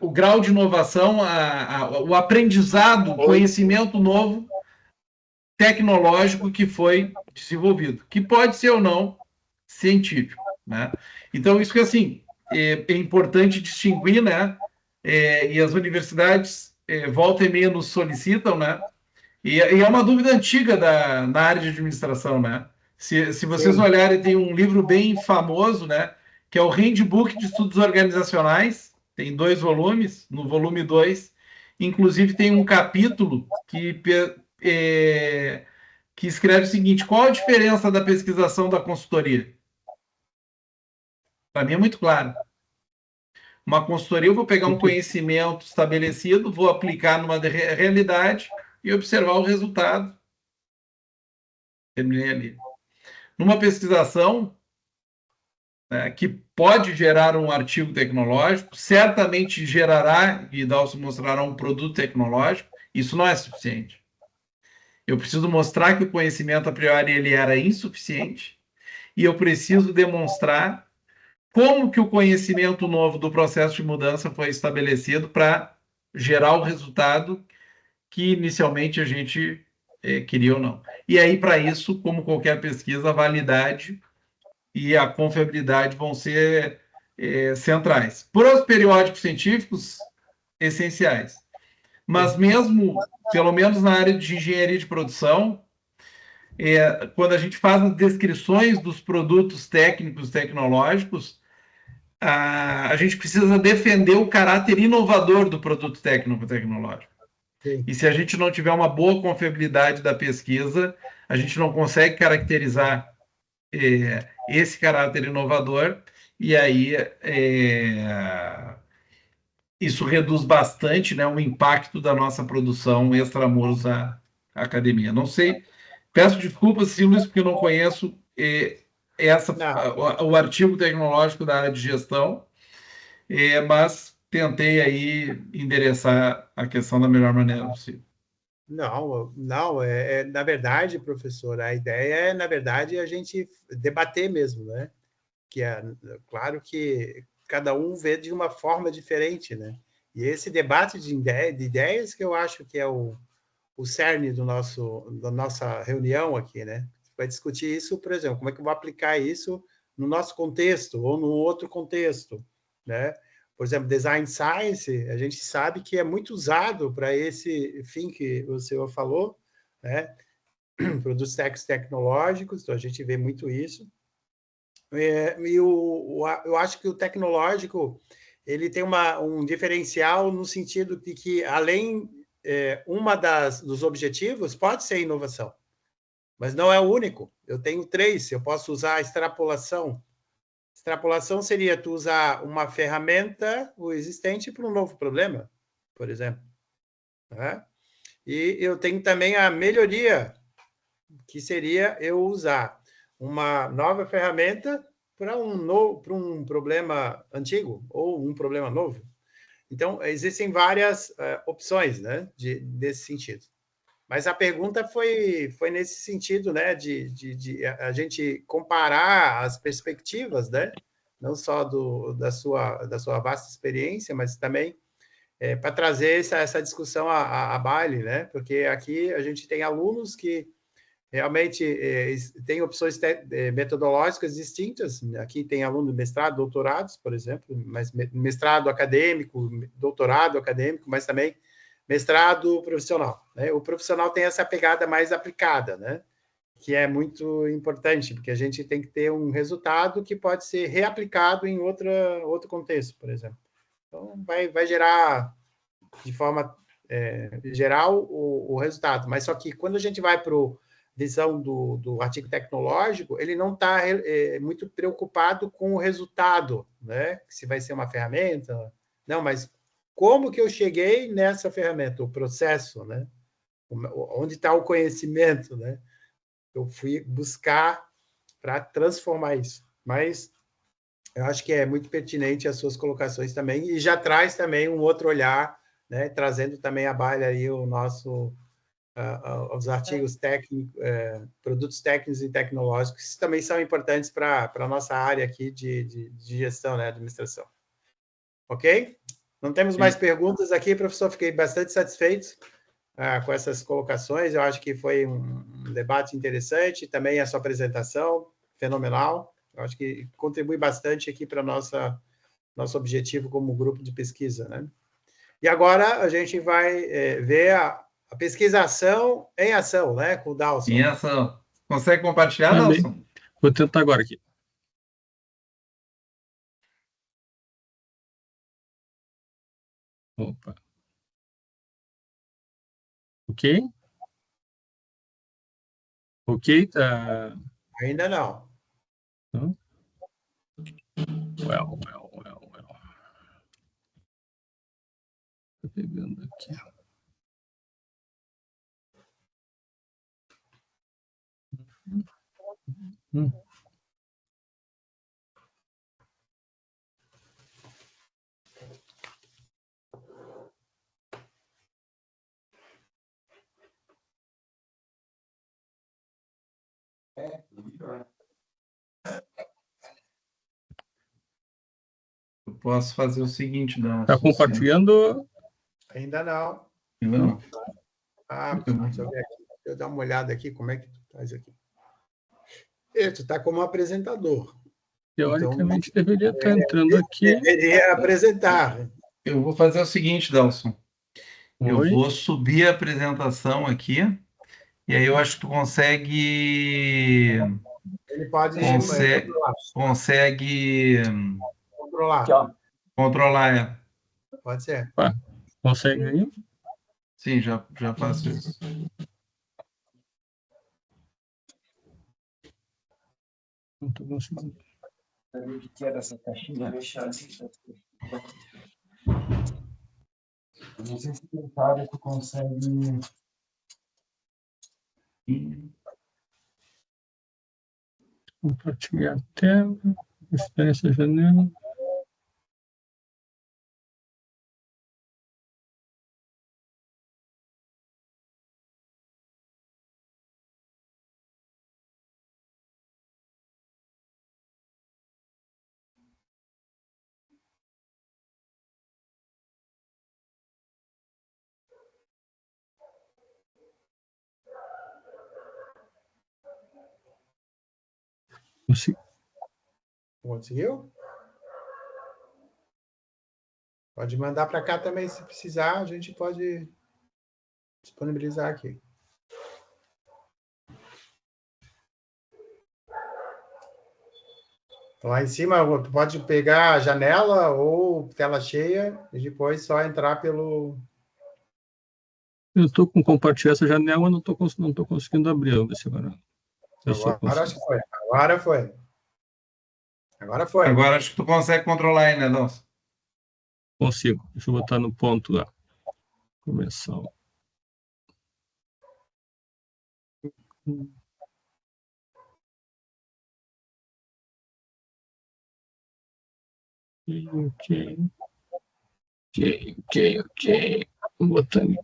o grau de inovação, o aprendizado, o conhecimento novo tecnológico que foi desenvolvido, que pode ser ou não científico, né? Então, isso que, assim, é importante distinguir, né? E as universidades, volta e meia, nos solicitam, né? E é uma dúvida antiga na área de administração, né? Se vocês Sim. olharem, tem um livro bem famoso, né? Que é o Handbook de Estudos Organizacionais, tem 2 volumes, no volume 2, inclusive tem um capítulo que escreve o seguinte: qual a diferença da pesquisação da consultoria? Para mim é muito claro. Uma consultoria, eu vou pegar um conhecimento estabelecido, vou aplicar numa realidade e observar o resultado. Terminei ali. Numa pesquisação, né, que pode gerar um artigo tecnológico, certamente gerará, e Dalson mostrará, um produto tecnológico, isso não é suficiente. Eu preciso mostrar que o conhecimento a priori ele era insuficiente e eu preciso demonstrar como que o conhecimento novo do processo de mudança foi estabelecido para gerar o resultado que inicialmente a gente queria ou não. E aí, para isso, como qualquer pesquisa, a validade e a confiabilidade vão ser centrais. Para os periódicos científicos, essenciais. Mas mesmo, pelo menos na área de engenharia de produção, quando a gente faz as descrições dos produtos técnicos, tecnológicos, a gente precisa defender o caráter inovador do produto técnico-tecnológico. Sim. E se a gente não tiver uma boa confiabilidade da pesquisa, a gente não consegue caracterizar esse caráter inovador, e aí isso reduz bastante, né, o impacto da nossa produção extramuros à academia. Não sei, peço desculpas, sim, Luiz, porque eu não conheço o artigo tecnológico da área de gestão, mas tentei aí endereçar a questão da melhor maneira possível. Não, na verdade, professor, a ideia é, na verdade, a gente debater mesmo, né? Que é claro que cada um vê de uma forma diferente, né? E esse debate de ideias que eu acho que é o cerne da nossa reunião aqui, né? Vai discutir isso, por exemplo, como é que eu vou aplicar isso no nosso contexto ou no outro contexto, né? Por exemplo, design science, a gente sabe que é muito usado para esse fim que o senhor falou, né? Produtos tecnológicos, então a gente vê muito isso. Eu acho que o tecnológico ele tem um diferencial no sentido de que, além, dos objetivos pode ser inovação, mas não é o único. Eu tenho 3, eu posso usar a extrapolação. Extrapolação seria tu usar uma ferramenta, o existente, para um novo problema, por exemplo. Né? E eu tenho também a melhoria, que seria eu usar uma nova ferramenta para um problema antigo ou um problema novo. Então, existem várias opções, né, desse sentido. Mas a pergunta foi nesse sentido, né, de a gente comparar as perspectivas, né, não só da sua vasta experiência, mas também para trazer essa discussão à baile, né, porque aqui a gente tem alunos que realmente têm opções metodológicas distintas. Aqui tem aluno de mestrado, doutorados, por exemplo, mas mestrado acadêmico, doutorado acadêmico, mas também mestrado profissional, né? O profissional tem essa pegada mais aplicada, né? Que é muito importante, porque a gente tem que ter um resultado que pode ser reaplicado em outro contexto, por exemplo. Então, vai gerar, de forma geral, o resultado. Mas só que quando a gente vai para a visão do artigo tecnológico, ele não está muito preocupado com o resultado, né? Se vai ser uma ferramenta. Não, mas como que eu cheguei nessa ferramenta? O processo, né? Onde está o conhecimento, né? Eu fui buscar para transformar isso. Mas eu acho que é muito pertinente as suas colocações também, e já traz também um outro olhar, né? Trazendo também à baila aí os artigos técnicos, produtos técnicos e tecnológicos, que também são importantes para a nossa área aqui de gestão, né? Administração. Ok? Não temos mais perguntas aqui, professor. Fiquei bastante satisfeito com essas colocações. Eu acho que foi um debate interessante. Também a sua apresentação, fenomenal. Eu acho que contribui bastante aqui para nosso objetivo como grupo de pesquisa, né? E agora a gente vai ver a pesquisação em ação, né? Com o Dawson. Em ação. Consegue compartilhar, Amém. Nelson? Vou tentar agora aqui. Opa. Ok? Ok? Tá. Ainda não. Não? Well. Tô pegando aqui. Hum. Eu posso fazer o seguinte, Nelson. Tá compartilhando? Ainda não. Não. Deixa eu ver aqui. Deixa eu dar uma olhada aqui, como é que tu faz aqui. Tu está como apresentador. Teoricamente deveria estar entrando aqui. Deveria apresentar. Eu vou fazer o seguinte, Nelson. Eu Oi? vou subir a apresentação aqui, e aí eu acho que tu consegue Ele pode consegue controlar. controlar. Pode ser. Pá, consegue aí? Sim, já faço isso. Não tô conseguindo. Que era essa caixinha fechada. Não sei se tentar, tu consegue. Compartilhar a tela. Estar essa janela. Consegui. Conseguiu? Pode mandar para cá também, se precisar, a gente pode disponibilizar aqui. Lá em cima, tu pode pegar a janela ou tela cheia e depois só entrar pelo... Eu estou com compartilhar essa janela, mas não tô conseguindo abrir. Vamos ver se agora. Eu só Agora acho consigo. que foi. Agora foi. Agora foi. Agora acho que tu consegue controlar aí, né, Nelson? Consigo. Deixa eu botar no ponto lá. Começar. Ok. Ok. Botando.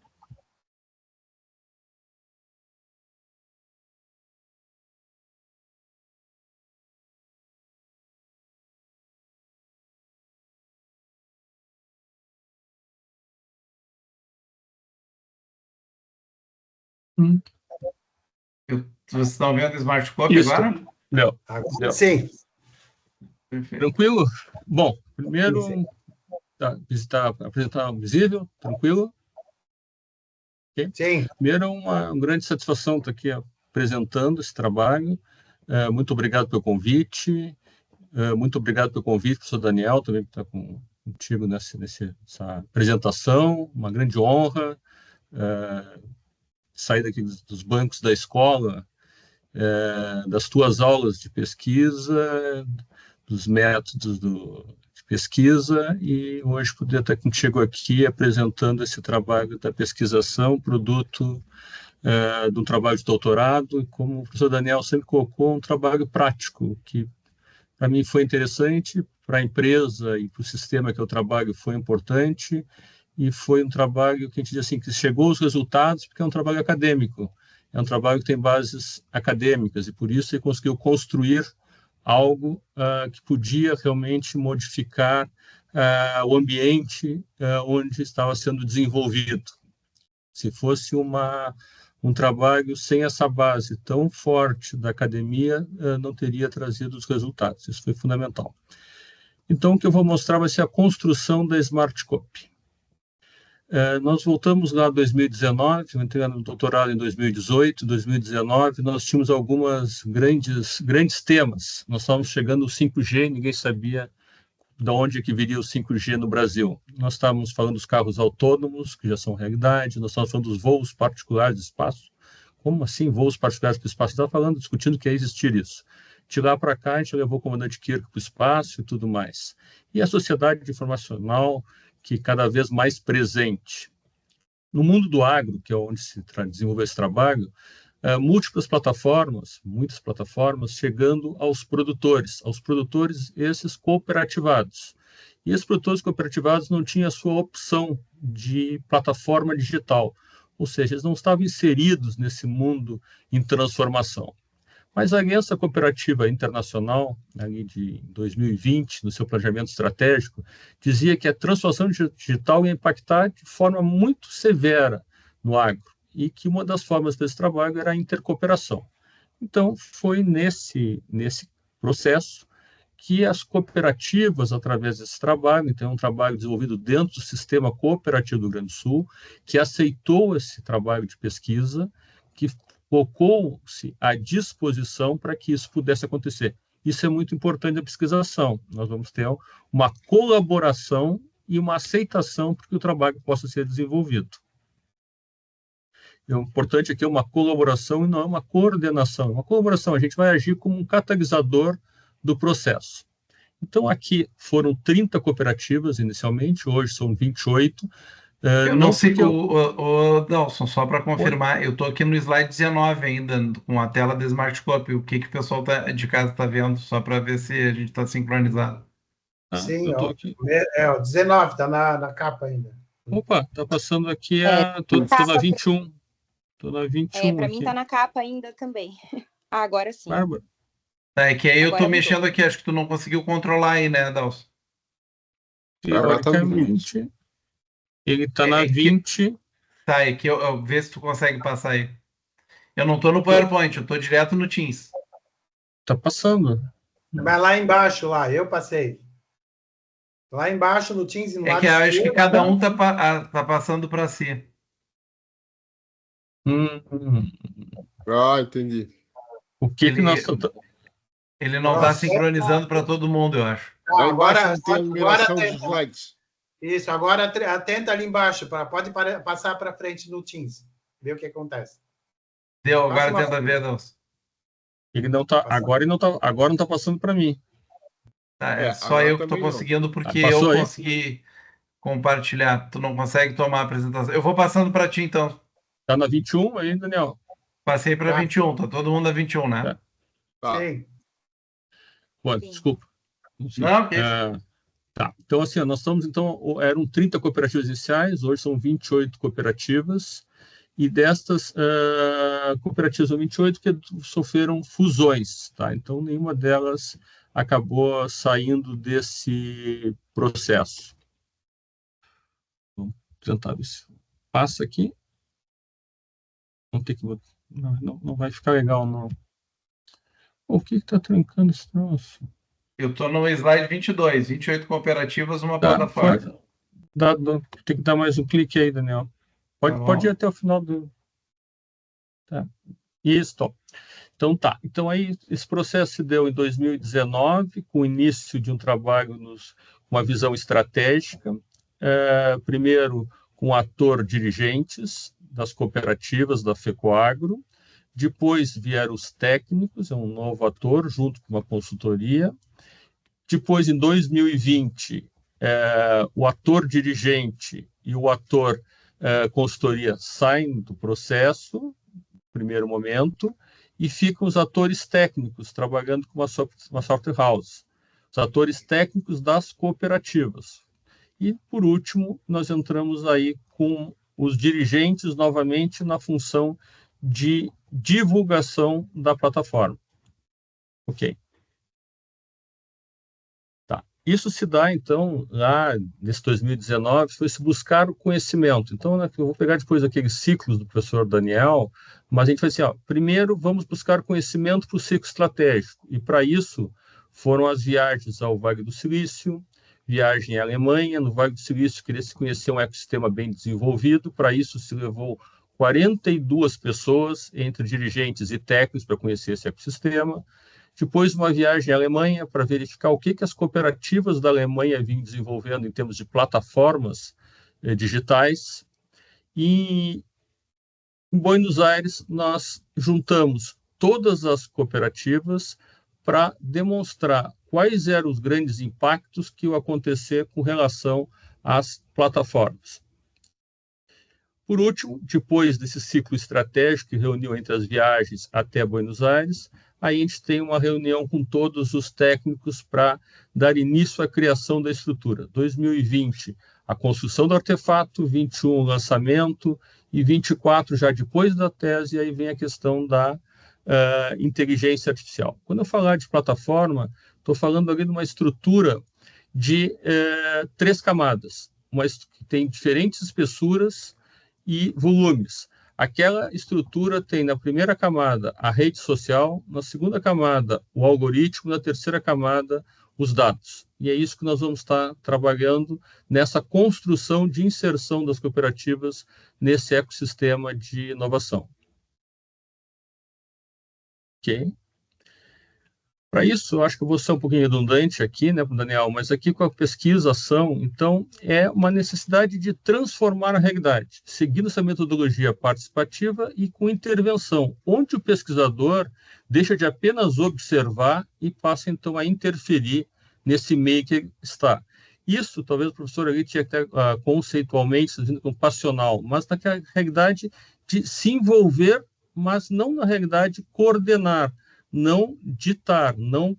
Vocês estão vendo o Smartscope Isso. agora? Léo, Agora sim. Perfeito. tranquilo? Bom, primeiro, Sim. visitar, apresentar o visível, tranquilo? Sim. Primeiro, é uma grande satisfação estar aqui apresentando esse trabalho. Muito obrigado pelo convite. Muito obrigado pelo convite, professor Daniel, também que está contigo nessa apresentação. Uma grande honra sair daqui dos bancos da escola, das tuas aulas de pesquisa, dos métodos de pesquisa, e hoje poder estar contigo aqui apresentando esse trabalho da pesquisação, produto de um trabalho de doutorado, e como o professor Daniel sempre colocou, um trabalho prático, que para mim foi interessante, para a empresa e para o sistema que eu trabalho foi importante, e foi um trabalho que a gente diz assim, que chegou aos resultados, porque é um trabalho acadêmico, é um trabalho que tem bases acadêmicas, e por isso ele conseguiu construir algo que podia realmente modificar o ambiente onde estava sendo desenvolvido. Se fosse um trabalho sem essa base tão forte da academia, não teria trazido os resultados. Isso foi fundamental. Então, o que eu vou mostrar vai ser a construção da Smartscope. Nós voltamos lá em 2019, eu entrei no doutorado em 2018, 2019, nós tínhamos algumas grandes temas. Nós estávamos chegando ao 5G, ninguém sabia de onde que viria o 5G no Brasil. Nós estávamos falando dos carros autônomos, que já são realidade, nós estávamos falando dos voos particulares do espaço. Como assim, voos particulares para o espaço? Estava falando, discutindo que ia existir isso. De lá para cá, a gente levou o comandante Kirk para o espaço e tudo mais. E a sociedade informacional, que cada vez mais presente. No mundo do agro, que é onde se desenvolveu esse trabalho, muitas plataformas chegando aos produtores esses cooperativados. E esses produtores cooperativados não tinham a sua opção de plataforma digital, ou seja, eles não estavam inseridos nesse mundo em transformação. Mas a Aliança Cooperativa Internacional, ali de 2020, no seu planejamento estratégico, dizia que a transformação digital ia impactar de forma muito severa no agro, e que uma das formas desse trabalho era a intercooperação. Então, foi nesse processo que as cooperativas, através desse trabalho, então é um trabalho desenvolvido dentro do sistema cooperativo do Rio Grande do Sul, que aceitou esse trabalho de pesquisa, que colocou-se à disposição para que isso pudesse acontecer. Isso é muito importante na pesquisação. Nós vamos ter uma colaboração e uma aceitação para que o trabalho possa ser desenvolvido. O importante aqui é uma colaboração e não é uma coordenação. Uma colaboração, a gente vai agir como um catalisador do processo. Então, aqui foram 30 cooperativas inicialmente, hoje são 28. Eu não sei, Dalson, só para confirmar, eu estou aqui no slide 19 ainda, com a tela da Smartscope. O que o pessoal de casa está vendo, só para ver se a gente está sincronizado. Sim, eu tô aqui. o 19, está na capa ainda. Opa, está passando aqui, estou na 21. Estou na 21 para aqui. mim está na capa ainda também. Agora sim. Bárbara. É que aí eu Agora estou mudou. mexendo aqui, acho que tu não conseguiu controlar aí, né, Dalson? Agora tá no Teoricamente, ele está na É que- 20. Tá, é que eu vê se tu consegue passar aí. Eu não estou no PowerPoint, eu estou direto no Teams. Está passando. Mas lá embaixo, eu passei. Lá embaixo no Teams e no É lado que eu acho que esquerdo, cada um tá passando para si. Entendi. O que nós Ele não está Nossa. sincronizando para todo mundo, eu acho. Lá embaixo agora, não tem a numeração dos slides. isso, agora atenta ali embaixo, pode passar para frente no Teams, ver o que acontece. Deu, Passa agora uma tenta ver, Dalson. Ele não tá, agora não está passando para mim. Tá, É, só agora eu que estou também não. conseguindo, porque Passou eu aí? consegui compartilhar. Tu não consegue tomar a apresentação. Eu vou passando para ti, então. Está na 21 aí, Daniel? Passei para Tá. 21, tá todo mundo na 21, né? Tá. Tá. Sim. Pô, Sim. desculpa. Não, que Tá, então assim, nós estamos, então, eram 30 cooperativas iniciais, hoje são 28 cooperativas, e destas cooperativas são 28 que sofreram fusões, tá? Então, nenhuma delas acabou saindo desse processo. Vamos tentar ver se passa aqui. Vamos ter que... Não vai ficar legal, não. O que está trancando esse troço? Eu estou no slide 22, 28 cooperativas, uma Tá, plataforma. tem que dar mais um clique aí, Daniel. Pode ir até o final do... Tá. Isso. Então tá. Então aí esse processo se deu em 2019, com o início de um trabalho com uma visão estratégica, primeiro com ator dirigentes das cooperativas da FECOAGRO, depois vieram os técnicos, é um novo ator, junto com uma consultoria. Depois, em 2020, o ator dirigente e o ator consultoria saem do processo, no primeiro momento, e ficam os atores técnicos, trabalhando com uma software house, os atores técnicos das cooperativas. E, por último, nós entramos aí com os dirigentes novamente na função de divulgação da plataforma. Ok. Tá. Isso se dá, então, lá nesse 2019, foi se buscar o conhecimento. Então, né, eu vou pegar depois aqueles ciclos do professor Daniel, mas a gente vai assim, primeiro vamos buscar conhecimento para o ciclo estratégico. E, para isso, foram as viagens ao Vale do Silício, viagem à Alemanha. No Vale do Silício, queria se conhecer um ecossistema bem desenvolvido. Para isso, se levou 42 pessoas, entre dirigentes e técnicos, para conhecer esse ecossistema. Depois, uma viagem à Alemanha para verificar o que as cooperativas da Alemanha vinham desenvolvendo em termos de plataformas digitais. E em Buenos Aires, nós juntamos todas as cooperativas para demonstrar quais eram os grandes impactos que iam acontecer com relação às plataformas. Por último, depois desse ciclo estratégico que reuniu entre as viagens até Buenos Aires, aí a gente tem uma reunião com todos os técnicos para dar início à criação da estrutura. 2020, a construção do artefato, 21, o lançamento, e 24, já depois da tese, aí vem a questão da inteligência artificial. Quando eu falar de plataforma, estou falando ali de uma estrutura de 3 camadas, que tem diferentes espessuras e volumes. Aquela estrutura tem na primeira camada a rede social, na segunda camada o algoritmo, na terceira camada os dados. E é isso que nós vamos estar trabalhando nessa construção de inserção das cooperativas nesse ecossistema de inovação. Ok? Para isso, eu acho que eu vou ser um pouquinho redundante aqui, né, Daniel, mas aqui com a pesquisa, ação, então, é uma necessidade de transformar a realidade, seguindo essa metodologia participativa e com intervenção, onde o pesquisador deixa de apenas observar e passa, então, a interferir nesse meio que está. Isso, talvez o professor ali tinha até conceitualmente, dizendo como passional, mas na realidade de se envolver, mas não na realidade coordenar, não ditar, não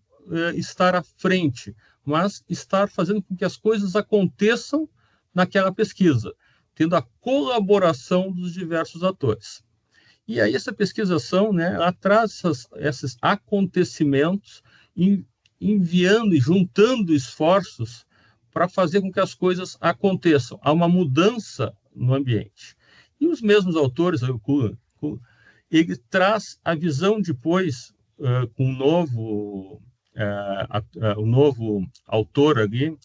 estar à frente, mas estar fazendo com que as coisas aconteçam naquela pesquisa, tendo a colaboração dos diversos atores. E aí essa pesquisação, né, ela traz esses acontecimentos, enviando e juntando esforços para fazer com que as coisas aconteçam. Há uma mudança no ambiente. E os mesmos autores, ele traz a visão depois, com o novo autor ali,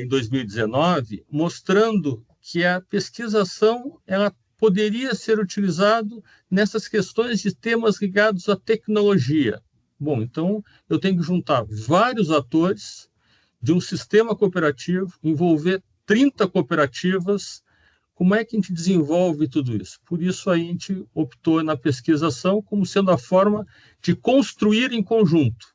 em 2019, mostrando que a pesquisação ela poderia ser utilizado nessas questões de temas ligados à tecnologia. Bom, então eu tenho que juntar vários atores de um sistema cooperativo, envolver 30 cooperativas. Como é que a gente desenvolve tudo isso? Por isso, a gente optou na pesquisação como sendo a forma de construir em conjunto.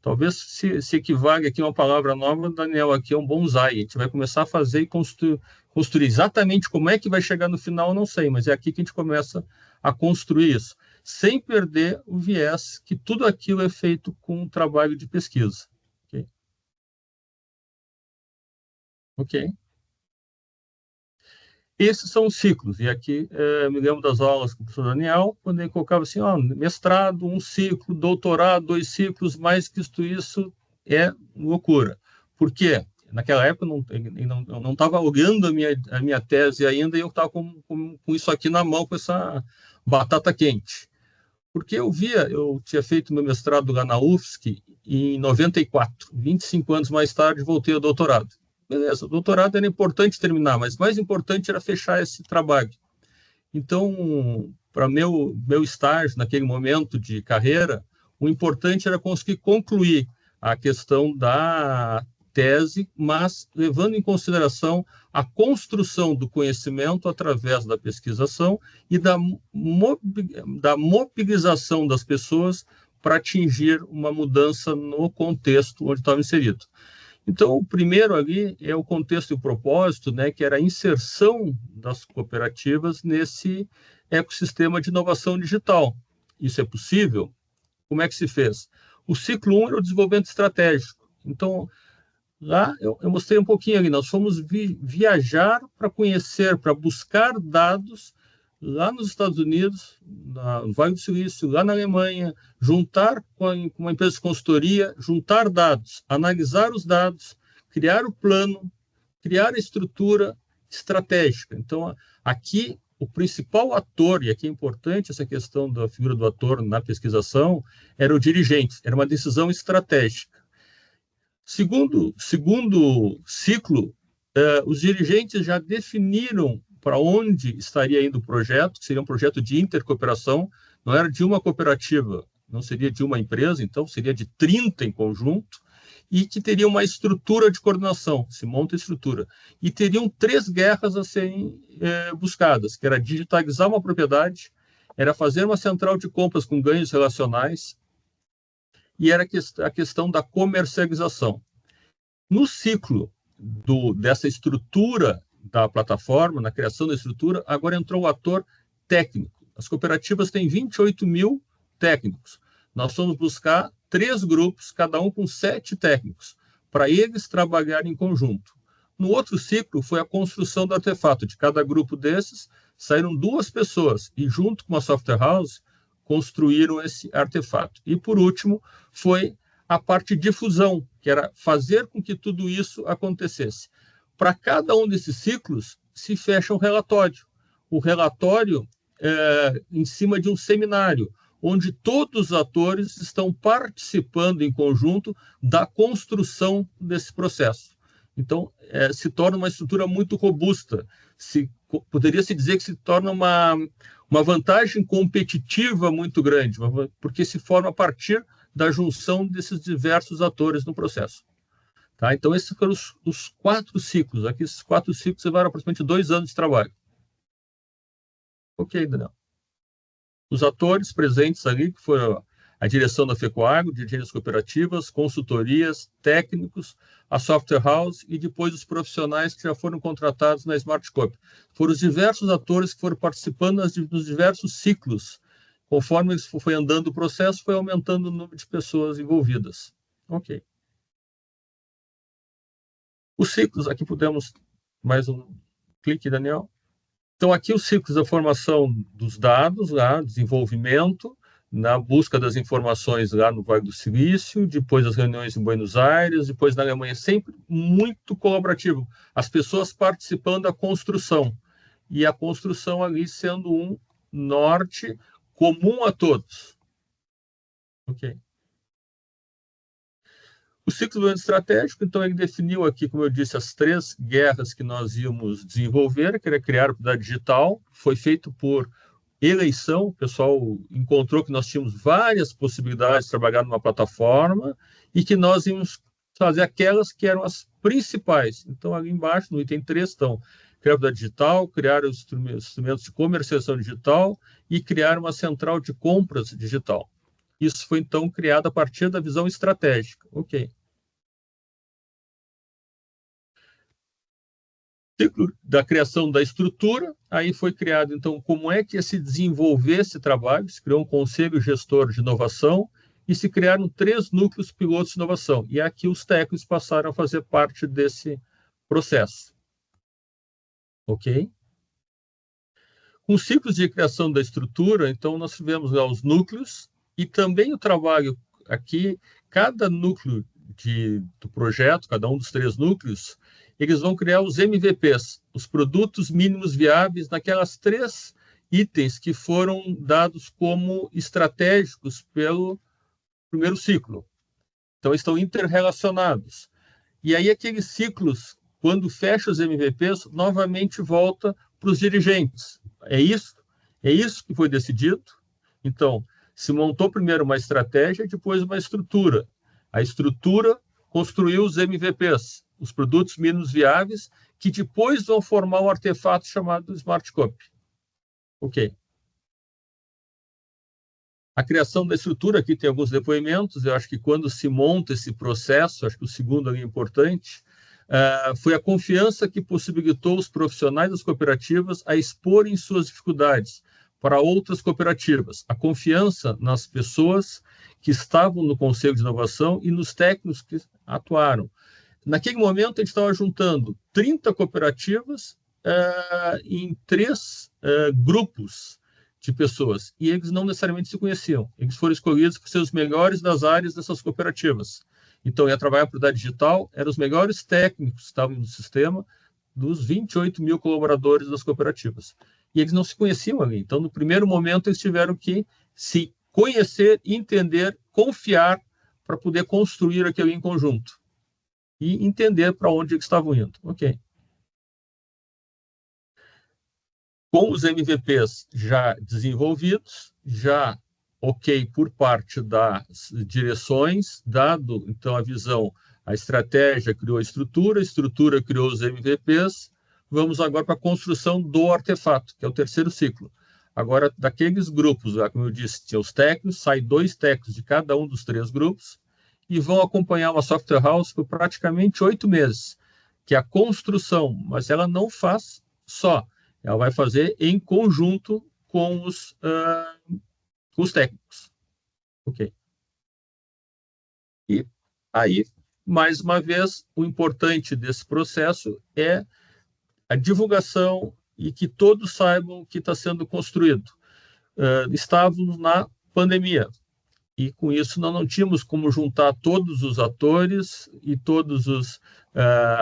Talvez se equivalga aqui uma palavra nova, Daniel, aqui é um bonsai. A gente vai começar a fazer e construir exatamente como é que vai chegar no final, eu não sei, mas é aqui que a gente começa a construir isso, sem perder o viés que tudo aquilo é feito com um trabalho de pesquisa. Ok. Esses são os ciclos. E aqui me lembro das aulas com o professor Daniel, quando ele colocava assim, ó, mestrado, 1 ciclo, doutorado, 2 ciclos, mais que isso é loucura. Por quê? Naquela época eu não estava olhando a minha tese ainda, e eu estava com isso aqui na mão, com essa batata quente. Porque eu tinha feito meu mestrado lá na UFSC em 94, 25 anos mais tarde voltei ao doutorado. Beleza, o doutorado era importante terminar, mas mais importante era fechar esse trabalho. Então, para meu estágio naquele momento de carreira, o importante era conseguir concluir a questão da tese, mas levando em consideração a construção do conhecimento através da pesquisação e da mobilização das pessoas para atingir uma mudança no contexto onde estava inserido. Então, o primeiro ali é o contexto e o propósito, né, que era a inserção das cooperativas nesse ecossistema de inovação digital. Isso é possível? Como é que se fez? O ciclo 1 era o desenvolvimento estratégico. Então, lá eu mostrei um pouquinho ali, nós fomos viajar para conhecer, para buscar dados lá nos Estados Unidos, no Vale do Silício, lá na Alemanha, juntar com uma empresa de consultoria, juntar dados, analisar os dados, criar o plano, criar a estrutura estratégica. Então, aqui, o principal ator, e aqui é importante essa questão da figura do ator na pesquisação, era o dirigente, era uma decisão estratégica. Segundo ciclo, os dirigentes já definiram para onde estaria indo o projeto, que seria um projeto de intercooperação, não era de uma cooperativa, não seria de uma empresa, então seria de 30 em conjunto, e que teria uma estrutura de coordenação, se monta a estrutura. E teriam 3 guerras a serem buscadas, que era digitalizar uma propriedade, era fazer uma central de compras com ganhos relacionais, e era a questão da comercialização. No ciclo dessa estrutura da plataforma, na criação da estrutura, agora entrou o ator técnico. As cooperativas têm 28 mil técnicos. Nós fomos buscar 3 grupos, cada um com 7 técnicos, para eles trabalharem em conjunto. No outro ciclo, foi a construção do artefato. De cada grupo desses, saíram 2 pessoas, e junto com a software house, construíram esse artefato. E, por último, foi a parte de difusão, que era fazer com que tudo isso acontecesse. Para cada um desses ciclos, se fecha um relatório. O relatório em cima de um seminário, onde todos os atores estão participando em conjunto da construção desse processo. Então, se torna uma estrutura muito robusta. Poderia-se dizer que se torna uma vantagem competitiva muito grande, porque se forma a partir da junção desses diversos atores no processo. Tá? Então, esses foram os 4 ciclos. Aqui, esses 4 ciclos levaram aproximadamente 2 anos de trabalho. Ok, Daniel. Os atores presentes ali, que foram a direção da FECOAGRO, dirigentes cooperativas, consultorias, técnicos, a software house e depois os profissionais que já foram contratados na Smart Coop. Foram os diversos atores que foram participando dos diversos ciclos. Conforme foi andando o processo, foi aumentando o número de pessoas envolvidas. Ok. Os ciclos, aqui podemos, mais um clique, Daniel. Então, aqui os ciclos da formação dos dados, lá, desenvolvimento, na busca das informações lá no Vale do Silício, depois as reuniões em Buenos Aires, depois na Alemanha, sempre muito colaborativo. As pessoas participando da construção, e a construção ali sendo um norte comum a todos. Ok. O ciclo de desenvolvimento estratégico, então, ele definiu aqui, como eu disse, as 3 guerras que nós íamos desenvolver, que era criar a propriedade digital, foi feito por eleição, o pessoal encontrou que nós tínhamos várias possibilidades de trabalhar numa plataforma e que nós íamos fazer aquelas que eram as principais. Então, ali embaixo, no item 3, estão criar a propriedade digital, criar os instrumentos de comercialização digital e criar uma central de compras digital. Isso foi, então, criado a partir da visão estratégica. Ok. Ciclo da criação da estrutura, aí foi criado, então, como é que ia se desenvolver esse trabalho, se criou um conselho gestor de inovação e se criaram 3 núcleos pilotos de inovação. E aqui os técnicos passaram a fazer parte desse processo. Ok? Com ciclos de criação da estrutura, então, nós tivemos lá os núcleos e também o trabalho aqui, cada núcleo do projeto, cada um dos 3 núcleos, eles vão criar os MVPs, os produtos mínimos viáveis, naquelas 3 itens que foram dados como estratégicos pelo primeiro ciclo. Então, estão interrelacionados. E aí, aqueles ciclos, quando fecha os MVPs, novamente volta para os dirigentes. É isso que foi decidido. Então, se montou primeiro uma estratégia, depois uma estrutura. A estrutura construiu os MVPs, os produtos mínimos viáveis, que depois vão formar um artefato chamado Smart Copy. Ok. A criação da estrutura, aqui tem alguns depoimentos, eu acho que quando se monta esse processo, acho que o segundo ali é importante, foi a confiança que possibilitou os profissionais das cooperativas a exporem suas dificuldades para outras cooperativas. A confiança nas pessoas que estavam no Conselho de Inovação e nos técnicos que atuaram. Naquele momento, a gente estava juntando 30 cooperativas em 3 grupos de pessoas, e eles não necessariamente se conheciam. Eles foram escolhidos por ser os melhores das áreas dessas cooperativas. Então, ia trabalhar para o Dado Digital, eram os melhores técnicos que estavam no sistema, dos 28 mil colaboradores das cooperativas. E eles não se conheciam ali. Então, no primeiro momento, eles tiveram que se conhecer, entender, confiar, para poder construir aquilo em conjunto. E entender para onde eles estavam indo. Ok. Com os MVPs já desenvolvidos, já ok por parte das direções, dado então a visão, a estratégia criou a estrutura criou os MVPs, vamos agora para a construção do artefato, que é o terceiro ciclo. Agora, daqueles grupos, como eu disse, tinha os técnicos, sai 2 técnicos de cada um dos 3 grupos, e vão acompanhar uma software house por praticamente 8 meses, que é a construção, mas ela não faz só. Ela vai fazer em conjunto com os técnicos. Ok. E aí, mais uma vez, o importante desse processo é a divulgação e que todos saibam o que está sendo construído. Estávamos na pandemia e, com isso, nós não tínhamos como juntar todos os atores e todos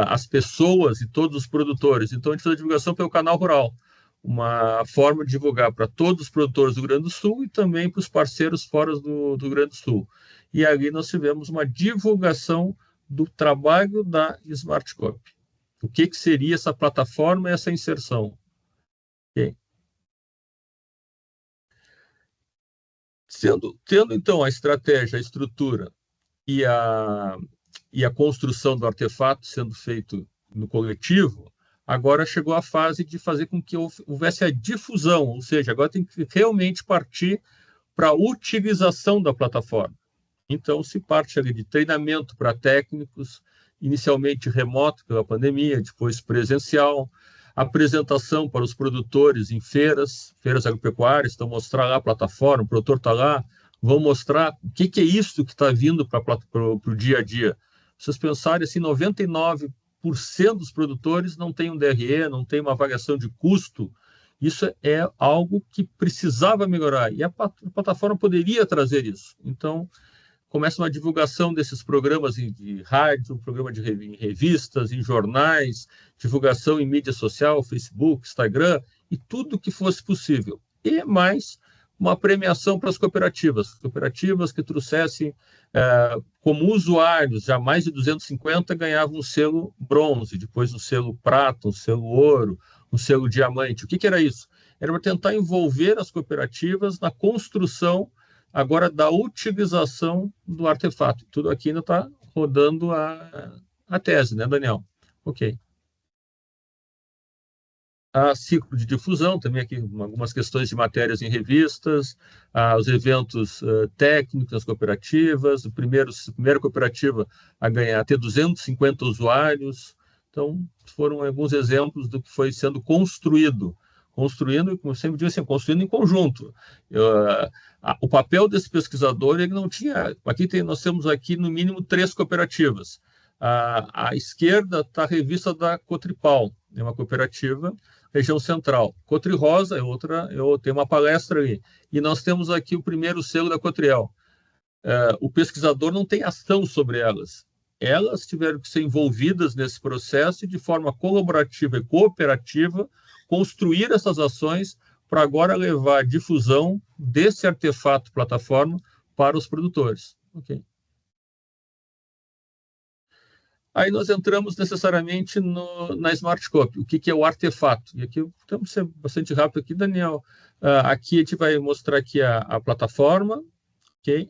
as pessoas e todos os produtores. Então, a gente fez a divulgação pelo canal rural, uma forma de divulgar para todos os produtores do Rio Grande do Sul e também para os parceiros fora do Rio Grande do Sul. E ali nós tivemos uma divulgação do trabalho da Smart Copy. O que seria essa plataforma e essa inserção? Okay. Tendo, então, a estratégia, a estrutura e a construção do artefato sendo feito no coletivo, agora chegou a fase de fazer com que houvesse a difusão, ou seja, agora tem que realmente partir para a utilização da plataforma. Então, se parte ali de treinamento para técnicos, inicialmente remoto pela pandemia, depois presencial, apresentação para os produtores em feiras agropecuárias, então mostrar lá a plataforma, o produtor está lá, vão mostrar o que é isso que está vindo para o dia a dia. Vocês pensarem assim, 99% dos produtores não tem um DRE, não tem uma avaliação de custo. Isso é algo que precisava melhorar, e a plataforma poderia trazer isso. Então, começa uma divulgação desses programas de rádio, programa em revistas, em jornais, divulgação em mídia social, Facebook, Instagram, e tudo que fosse possível. E mais uma premiação para as cooperativas que trouxessem, como usuários, já mais de 250 ganhavam um selo bronze, depois um selo prata, um selo ouro, um selo diamante. O que era isso? Era para tentar envolver as cooperativas na construção agora da utilização do artefato. Tudo aqui ainda está rodando a tese, né, Daniel? Ok. A ciclo de difusão, também aqui algumas questões de matérias em revistas, os eventos técnicos das cooperativas, a primeira cooperativa a ter 250 usuários. Então, foram alguns exemplos do que foi sendo construindo, como eu sempre digo assim, construindo em conjunto. O papel desse pesquisador, ele não tinha... Nós temos aqui, no mínimo, 3 cooperativas. À esquerda está a revista da Cotripal, é uma cooperativa, região central. Cotri-Rosa é outra, tem uma palestra ali. E nós temos aqui o primeiro selo da Cotriel. O pesquisador não tem ação sobre elas. Elas tiveram que ser envolvidas nesse processo e, de forma colaborativa e cooperativa, construir essas ações para agora levar a difusão desse artefato plataforma para os produtores. Ok. Aí nós entramos necessariamente na Smart Copy. O que é o artefato? E aqui vamos ser bastante rápido aqui, Daniel. Aqui a gente vai mostrar aqui a plataforma. Ok?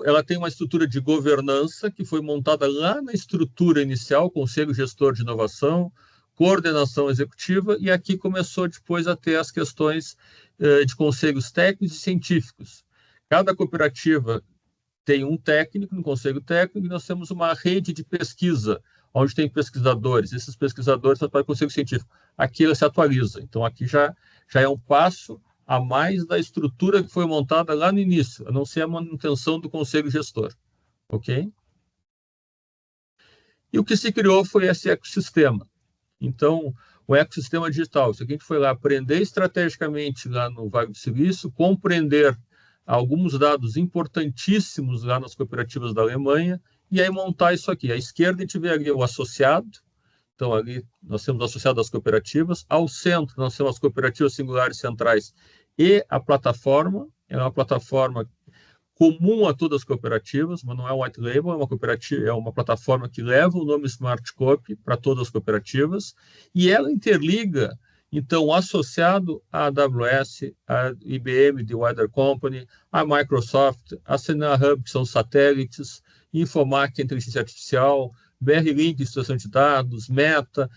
Ela tem uma estrutura de governança que foi montada lá na estrutura inicial, Conselho Gestor de Inovação, Coordenação Executiva, e aqui começou depois a ter as questões de conselhos técnicos e científicos. Cada cooperativa tem um técnico, um conselho técnico, e nós temos uma rede de pesquisa, onde tem pesquisadores. Esses pesquisadores são para o conselho científico. Aqui ela se atualiza. Então, aqui já é um passo a mais da estrutura que foi montada lá no início, a não ser a manutenção do conselho gestor. Ok? E o que se criou foi esse ecossistema. Então, o ecossistema digital, isso aqui a gente foi lá aprender estrategicamente lá no Vale do Silício, compreender alguns dados importantíssimos lá nas cooperativas da Alemanha, e aí montar isso aqui. À esquerda a gente vê ali o associado, então ali nós temos o associado das cooperativas, ao centro nós temos as cooperativas singulares centrais e a plataforma, é uma plataforma comum a todas as cooperativas, mas não é um white label, é uma plataforma que leva o nome Smart Copy para todas as cooperativas, e ela interliga, então, o associado à AWS, a IBM, The Wider Company, a Microsoft, a Sena Hub, que são satélites, Infomac, inteligência artificial, BR-Link, instituição de dados, Meta.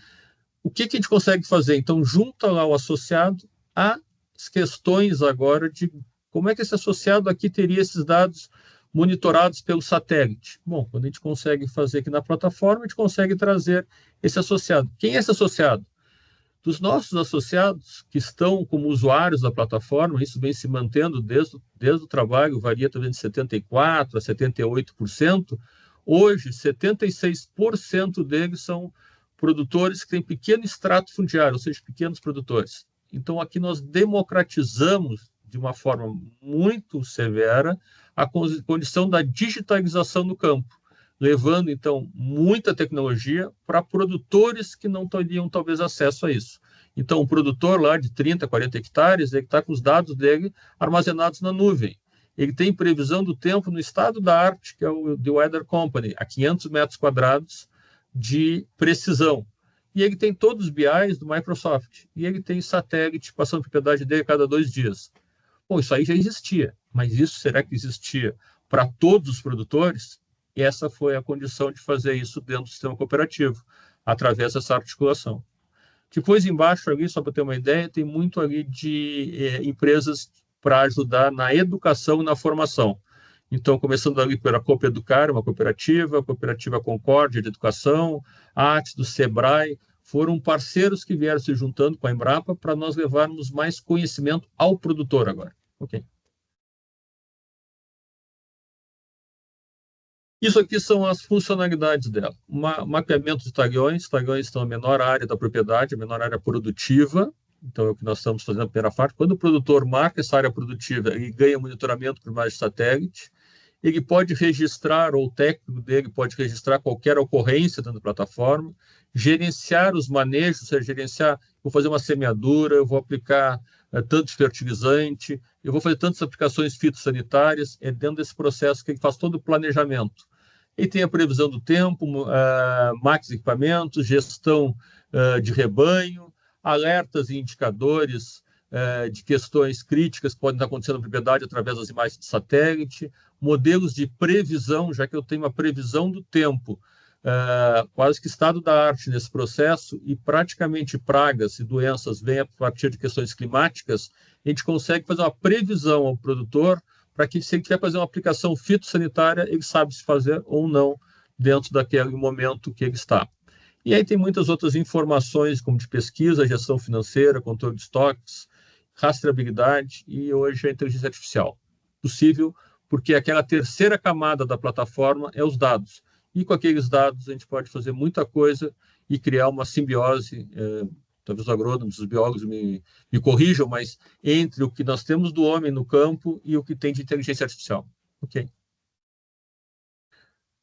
O que a gente consegue fazer? Então, junta lá o associado às questões agora de como é que esse associado aqui teria esses dados monitorados pelo satélite. Bom, quando a gente consegue fazer aqui na plataforma, a gente consegue trazer esse associado. Quem é esse associado? Dos nossos associados que estão como usuários da plataforma, isso vem se mantendo desde o trabalho, varia também de 74% a 78%. Hoje, 76% deles são produtores que têm pequeno extrato fundiário, ou seja, pequenos produtores. Então, aqui nós democratizamos de uma forma muito severa a condição da digitalização no campo, levando, então, muita tecnologia para produtores que não teriam, talvez, acesso a isso. Então, um produtor lá de 30, 40 hectares, ele está com os dados dele armazenados na nuvem. Ele tem previsão do tempo no estado da arte, que é o The Weather Company, a 500 metros quadrados de precisão. E ele tem todos os BIs do Microsoft. E ele tem satélite passando propriedade dele a cada 2 dias. Bom, isso aí já existia. Mas isso, será que existia para todos os produtores? E essa foi a condição de fazer isso dentro do sistema cooperativo, através dessa articulação. Depois, embaixo ali, só para ter uma ideia, tem muito ali de empresas para ajudar na educação e na formação. Então, começando ali pela Copeducar, uma cooperativa, a Cooperativa Concórdia de Educação, a ATS do Sebrae, foram parceiros que vieram se juntando com a Embrapa para nós levarmos mais conhecimento ao produtor agora. Ok. Isso aqui são as funcionalidades dela. Mapeamento de taguões. Taguões estão na menor área da propriedade, a menor área produtiva. Então, é o que nós estamos fazendo na primeira parte. Quando o produtor marca essa área produtiva, ele ganha monitoramento por imagem de satélite. Ele pode registrar, ou o técnico dele pode registrar qualquer ocorrência dentro da plataforma, gerenciar os manejos, ou seja, gerenciar, vou fazer uma semeadura, eu vou aplicar tanto fertilizante, eu vou fazer tantas aplicações fitossanitárias, é dentro desse processo que ele faz todo o planejamento. Ele tem a previsão do tempo, máquinas e equipamentos, gestão de rebanho, alertas e indicadores de questões críticas que podem estar acontecendo na propriedade através das imagens de satélite, modelos de previsão, já que eu tenho uma previsão do tempo, quase que estado da arte nesse processo, e praticamente pragas e doenças vêm a partir de questões climáticas, a gente consegue fazer uma previsão ao produtor para que, se ele quer fazer uma aplicação fitossanitária, ele sabe se fazer ou não dentro daquele momento que ele está. E aí tem muitas outras informações, como de pesquisa, gestão financeira, controle de estoques, rastreabilidade e hoje a inteligência artificial. Possível porque aquela terceira camada da plataforma é os dados. e com aqueles dados a gente pode fazer muita coisa e criar uma simbiose, talvez os agrônomos, os biólogos me corrijam, mas entre o que nós temos do homem no campo e o que tem de inteligência artificial. Ok.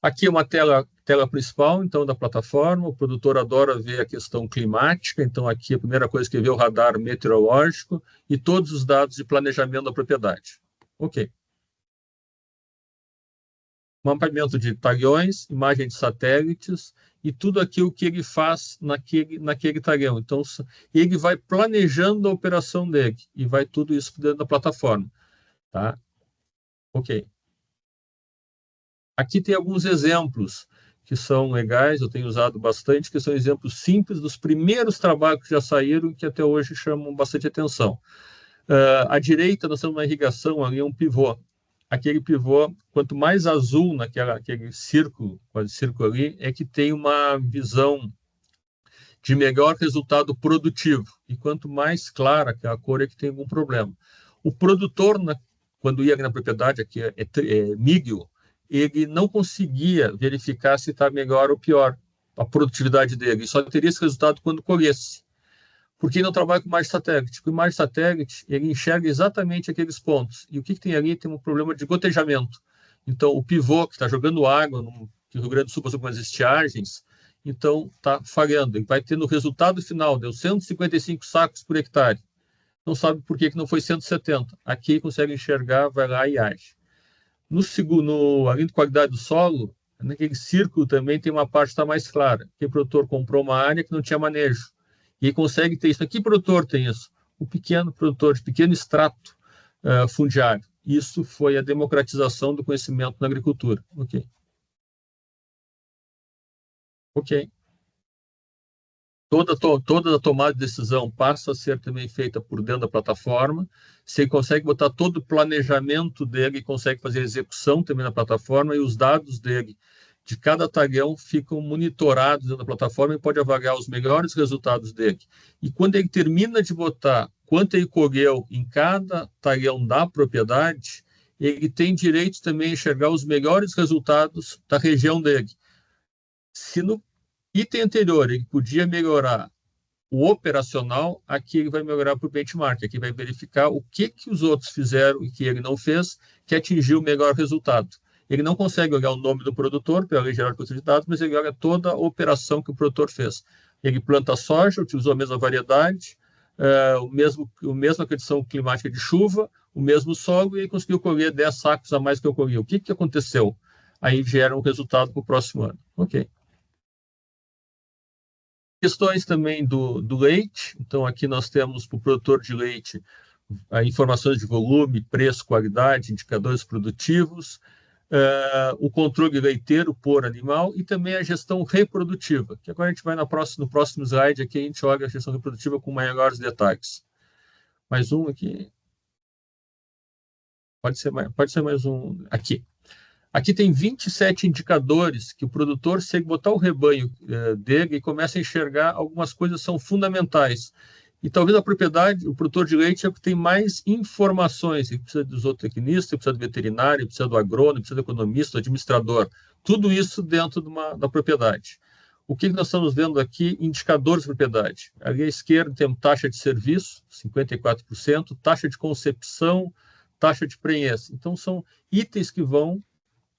Aqui é uma tela principal, então, da plataforma. O produtor adora ver a questão climática, então aqui a primeira coisa que vê é o radar meteorológico e todos os dados de planejamento da propriedade. Ok. Mapeamento de taguões, imagem de satélites e tudo aquilo que ele faz naquele taguão. Então, ele vai planejando a operação dele e vai tudo isso dentro da plataforma. Tá? Ok. Aqui tem alguns exemplos que são legais, eu tenho usado bastante, que são exemplos simples dos primeiros trabalhos que já saíram e que até hoje chamam bastante atenção. À direita, nós temos uma irrigação, ali é um pivô. Aquele pivô, quanto mais azul naquele círculo, quase círculo ali, é que tem uma visão de melhor resultado produtivo. E quanto mais clara aquela cor, é que tem algum problema. O produtor, quando ia na propriedade, aqui é milho, ele não conseguia verificar se está melhor ou pior a produtividade dele. Ele só teria esse resultado quando colhesse. Porque ele não trabalha com imagem satélite. Com imagem satélite, ele enxerga exatamente aqueles pontos. E o que tem ali? Tem um problema de gotejamento. Então, o pivô que está jogando água, que o Rio Grande do Sul passou com as estiagens, então está falhando. Ele vai ter no resultado final, deu 155 sacos por hectare. Não sabe por que não foi 170. Aqui ele consegue enxergar, vai lá e age. Além de qualidade do solo, naquele círculo também tem uma parte que está mais clara. Que o produtor comprou uma área que não tinha manejo. E ele consegue ter isso. Aqui o produtor tem isso. O pequeno produtor, de pequeno extrato fundiário. Isso foi a democratização do conhecimento na agricultura. Ok. Ok. Toda a tomada de decisão passa a ser também feita por dentro da plataforma. Você consegue botar todo o planejamento dele, consegue fazer a execução também na plataforma e os dados dele de cada taguão ficam monitorados dentro da plataforma e pode avaliar os melhores resultados dele. E quando ele termina de botar quanto ele colheu em cada taguão da propriedade, ele tem direito também a enxergar os melhores resultados da região dele. Se no item anterior ele podia melhorar o operacional, aqui ele vai melhorar para o benchmark, aqui vai verificar o que os outros fizeram e que ele não fez, que atingiu o melhor resultado. Ele não consegue olhar o nome do produtor, pela lei geral de proteção de dados, mas ele olha toda a operação que o produtor fez. Ele planta soja, utilizou a mesma variedade, a mesma condição climática de chuva, o mesmo solo, e ele conseguiu colher 10 sacos a mais que eu colhi. O que aconteceu? Aí gera um resultado para o próximo ano. Ok. Questões também do leite. Então, aqui nós temos para o produtor de leite informações de volume, preço, qualidade, indicadores produtivos, o controle leiteiro por animal e também a gestão reprodutiva, que agora a gente vai no próximo slide aqui, a gente olha a gestão reprodutiva com maiores detalhes. Mais um aqui. Pode ser mais um aqui. Aqui tem 27 indicadores que o produtor, se ele botar o rebanho dele, começa a enxergar algumas coisas que são fundamentais. E talvez a propriedade, o produtor de leite é o que tem mais informações. Ele precisa do zootecnista, ele precisa do veterinário, ele precisa do agrônomo, ele precisa do economista, do administrador. Tudo isso dentro da propriedade. O que nós estamos vendo aqui? Indicadores de propriedade. Ali à esquerda temos taxa de serviço, 54%, taxa de concepção, taxa de prenhez. Então, são itens que vão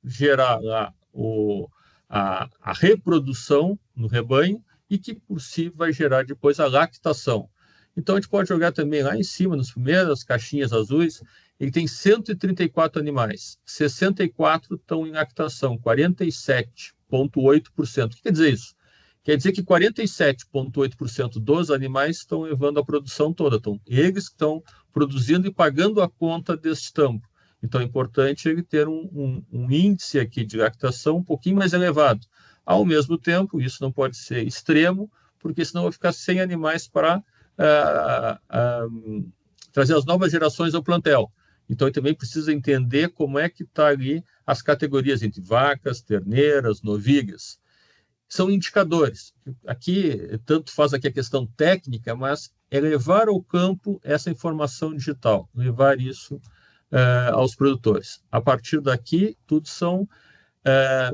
gerar lá a reprodução no rebanho e que, por si, vai gerar depois a lactação. Então, a gente pode jogar também lá em cima, nas primeiras caixinhas azuis, ele tem 134 animais, 64 estão em lactação, 47,8%. O que quer dizer isso? Quer dizer que 47,8% dos animais estão levando a produção toda. Então, eles estão produzindo e pagando a conta deste tampo. Então, é importante ele ter um índice aqui de lactação um pouquinho mais elevado. Ao mesmo tempo, isso não pode ser extremo, porque senão vai ficar sem animais para trazer as novas gerações ao plantel. Então, ele também precisa entender como é que está ali as categorias entre vacas, terneiras, novilhas. São indicadores. Aqui, tanto faz aqui a questão técnica, mas é levar ao campo essa informação digital, levar isso aos produtores. A partir daqui, tudo são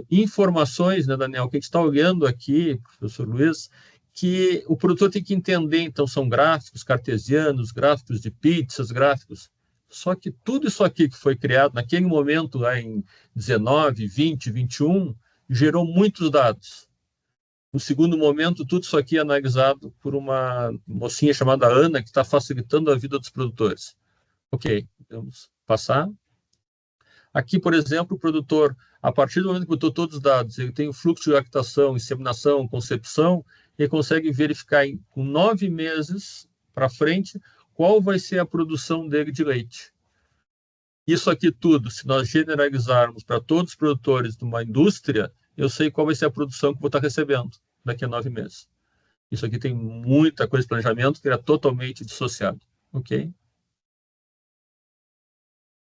informações, né, Daniel, que a gente está olhando aqui, professor Luiz, que o produtor tem que entender, então, são gráficos cartesianos, gráficos de pizzas, gráficos. Só que tudo isso aqui que foi criado naquele momento, lá em 19, 20, 21, gerou muitos dados. No segundo momento, tudo isso aqui é analisado por uma mocinha chamada Ana, que está facilitando a vida dos produtores. Ok, vamos passar. Aqui, por exemplo, o produtor, a partir do momento que botou todos os dados, ele tem o fluxo de lactação, inseminação, concepção, ele consegue verificar com 9 meses para frente qual vai ser a produção dele de leite. Isso aqui tudo, se nós generalizarmos para todos os produtores de uma indústria, eu sei qual vai ser a produção que eu vou estar recebendo daqui a 9 meses. Isso aqui tem muita coisa de planejamento que é totalmente dissociado, ok?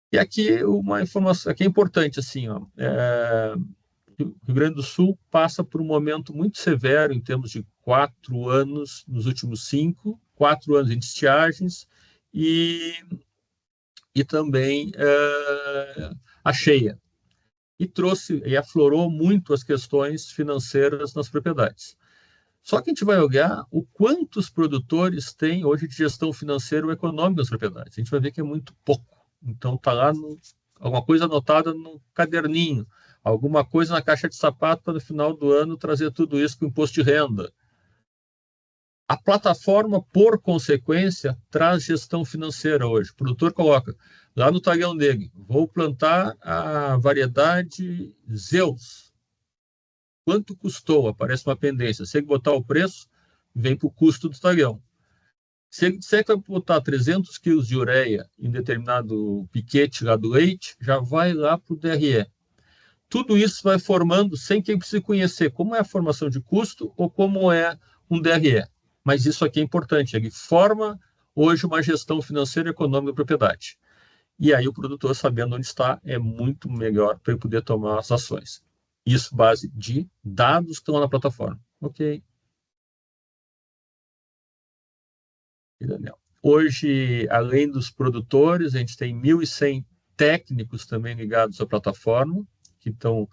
E aqui uma informação que é importante, assim, ó, o Rio Grande do Sul passa por um momento muito severo em termos de 4 anos, nos últimos 5, 4 anos em estiagens e também a cheia. E aflorou muito as questões financeiras nas propriedades. Só que a gente vai olhar o quanto os produtores têm hoje de gestão financeira ou econômica nas propriedades. A gente vai ver que é muito pouco. Então, está lá alguma coisa anotada no caderninho, alguma coisa na caixa de sapato para no final do ano trazer tudo isso com imposto de renda. A plataforma, por consequência, traz gestão financeira hoje. O produtor coloca lá no talhão dele, vou plantar a variedade Zeus. Quanto custou? Aparece uma pendência. Se ele botar o preço, vem para o custo do talhão. Se ele disser que vai botar 300 quilos de ureia em determinado piquete lá do leite, já vai lá para o DRE. Tudo isso vai formando sem que ele precise conhecer como é a formação de custo ou como é um DRE. Mas isso aqui é importante, ele forma hoje uma gestão financeira e econômica da propriedade. E aí o produtor, sabendo onde está, é muito melhor para ele poder tomar as ações. Isso base de dados que estão lá na plataforma. Ok. E Daniel. Hoje, além dos produtores, a gente tem 1.100 técnicos também ligados à plataforma, que estão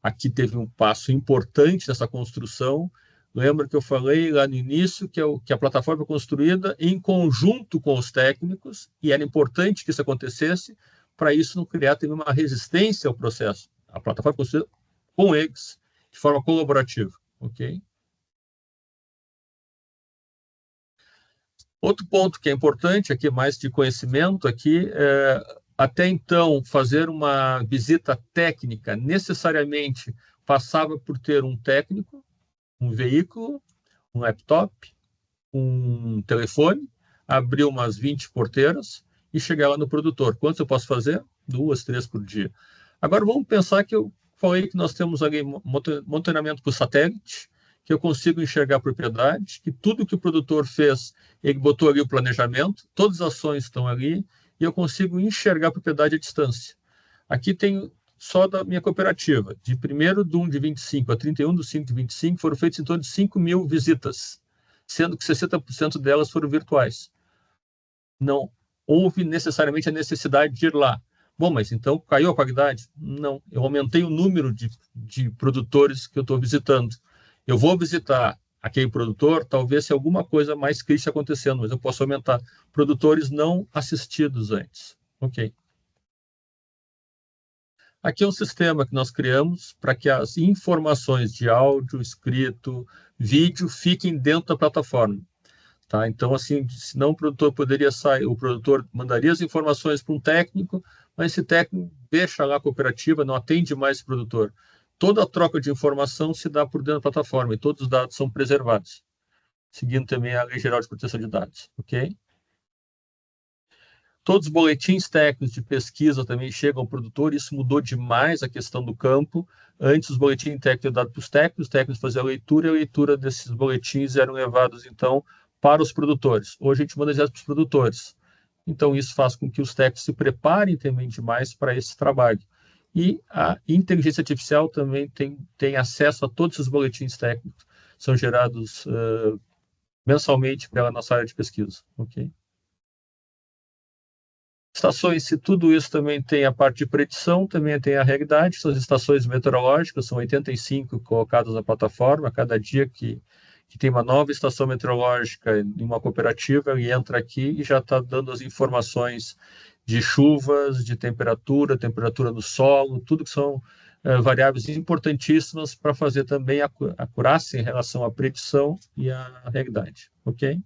aqui. Teve um passo importante nessa construção. Lembra que eu falei lá no início que a plataforma é construída em conjunto com os técnicos, e era importante que isso acontecesse, para isso não criar também uma resistência ao processo. A plataforma é construída com eles, de forma colaborativa. Ok? Outro ponto que é importante, aqui mais de conhecimento, aqui, até então, fazer uma visita técnica necessariamente passava por ter um técnico, um veículo, um laptop, um telefone, abrir umas 20 porteiras e chegar lá no produtor. Quantos eu posso fazer? 2, 3 por dia. Agora vamos pensar que eu falei que nós temos ali monitoramento por satélite, que eu consigo enxergar a propriedade, que tudo que o produtor fez, ele botou ali o planejamento, todas as ações estão ali, e eu consigo enxergar a propriedade à distância. Aqui tem só da minha cooperativa, de 1º de 1 de 25 a 31 de 5 de 25, foram feitas em torno de 5.000 visitas, sendo que 60% delas foram virtuais. Não houve necessariamente a necessidade de ir lá. Bom, mas então caiu a qualidade? Não, eu aumentei o número de produtores que eu estou visitando. Eu vou visitar aquele produtor, talvez se alguma coisa mais crítica acontecendo, mas eu posso aumentar produtores não assistidos antes. Ok. Aqui é um sistema que nós criamos para que as informações de áudio, escrito, vídeo fiquem dentro da plataforma. Tá? Então, assim, senão o produtor poderia sair, o produtor mandaria as informações para um técnico, mas esse técnico deixa lá a cooperativa, não atende mais esse produtor. Toda a troca de informação se dá por dentro da plataforma e todos os dados são preservados, seguindo também a Lei Geral de Proteção de Dados. Ok? Todos os boletins técnicos de pesquisa também chegam ao produtor, isso mudou demais a questão do campo. Antes, os boletins técnicos eram dados para os técnicos faziam a leitura, e a leitura desses boletins eram levados, então, para os produtores. Hoje, a gente manda direto para os produtores. Então, isso faz com que os técnicos se preparem também demais para esse trabalho. E a inteligência artificial também tem acesso a todos esses boletins técnicos, são gerados mensalmente pela nossa área de pesquisa. Ok? Estações, se tudo isso também tem a parte de predição, também tem a realidade, são as estações meteorológicas, são 85 colocadas na plataforma, a cada dia que tem uma nova estação meteorológica em uma cooperativa, ele entra aqui e já está dando as informações de chuvas, de temperatura, temperatura do solo, tudo que são variáveis importantíssimas para fazer também a acurácia em relação à predição e à realidade, ok?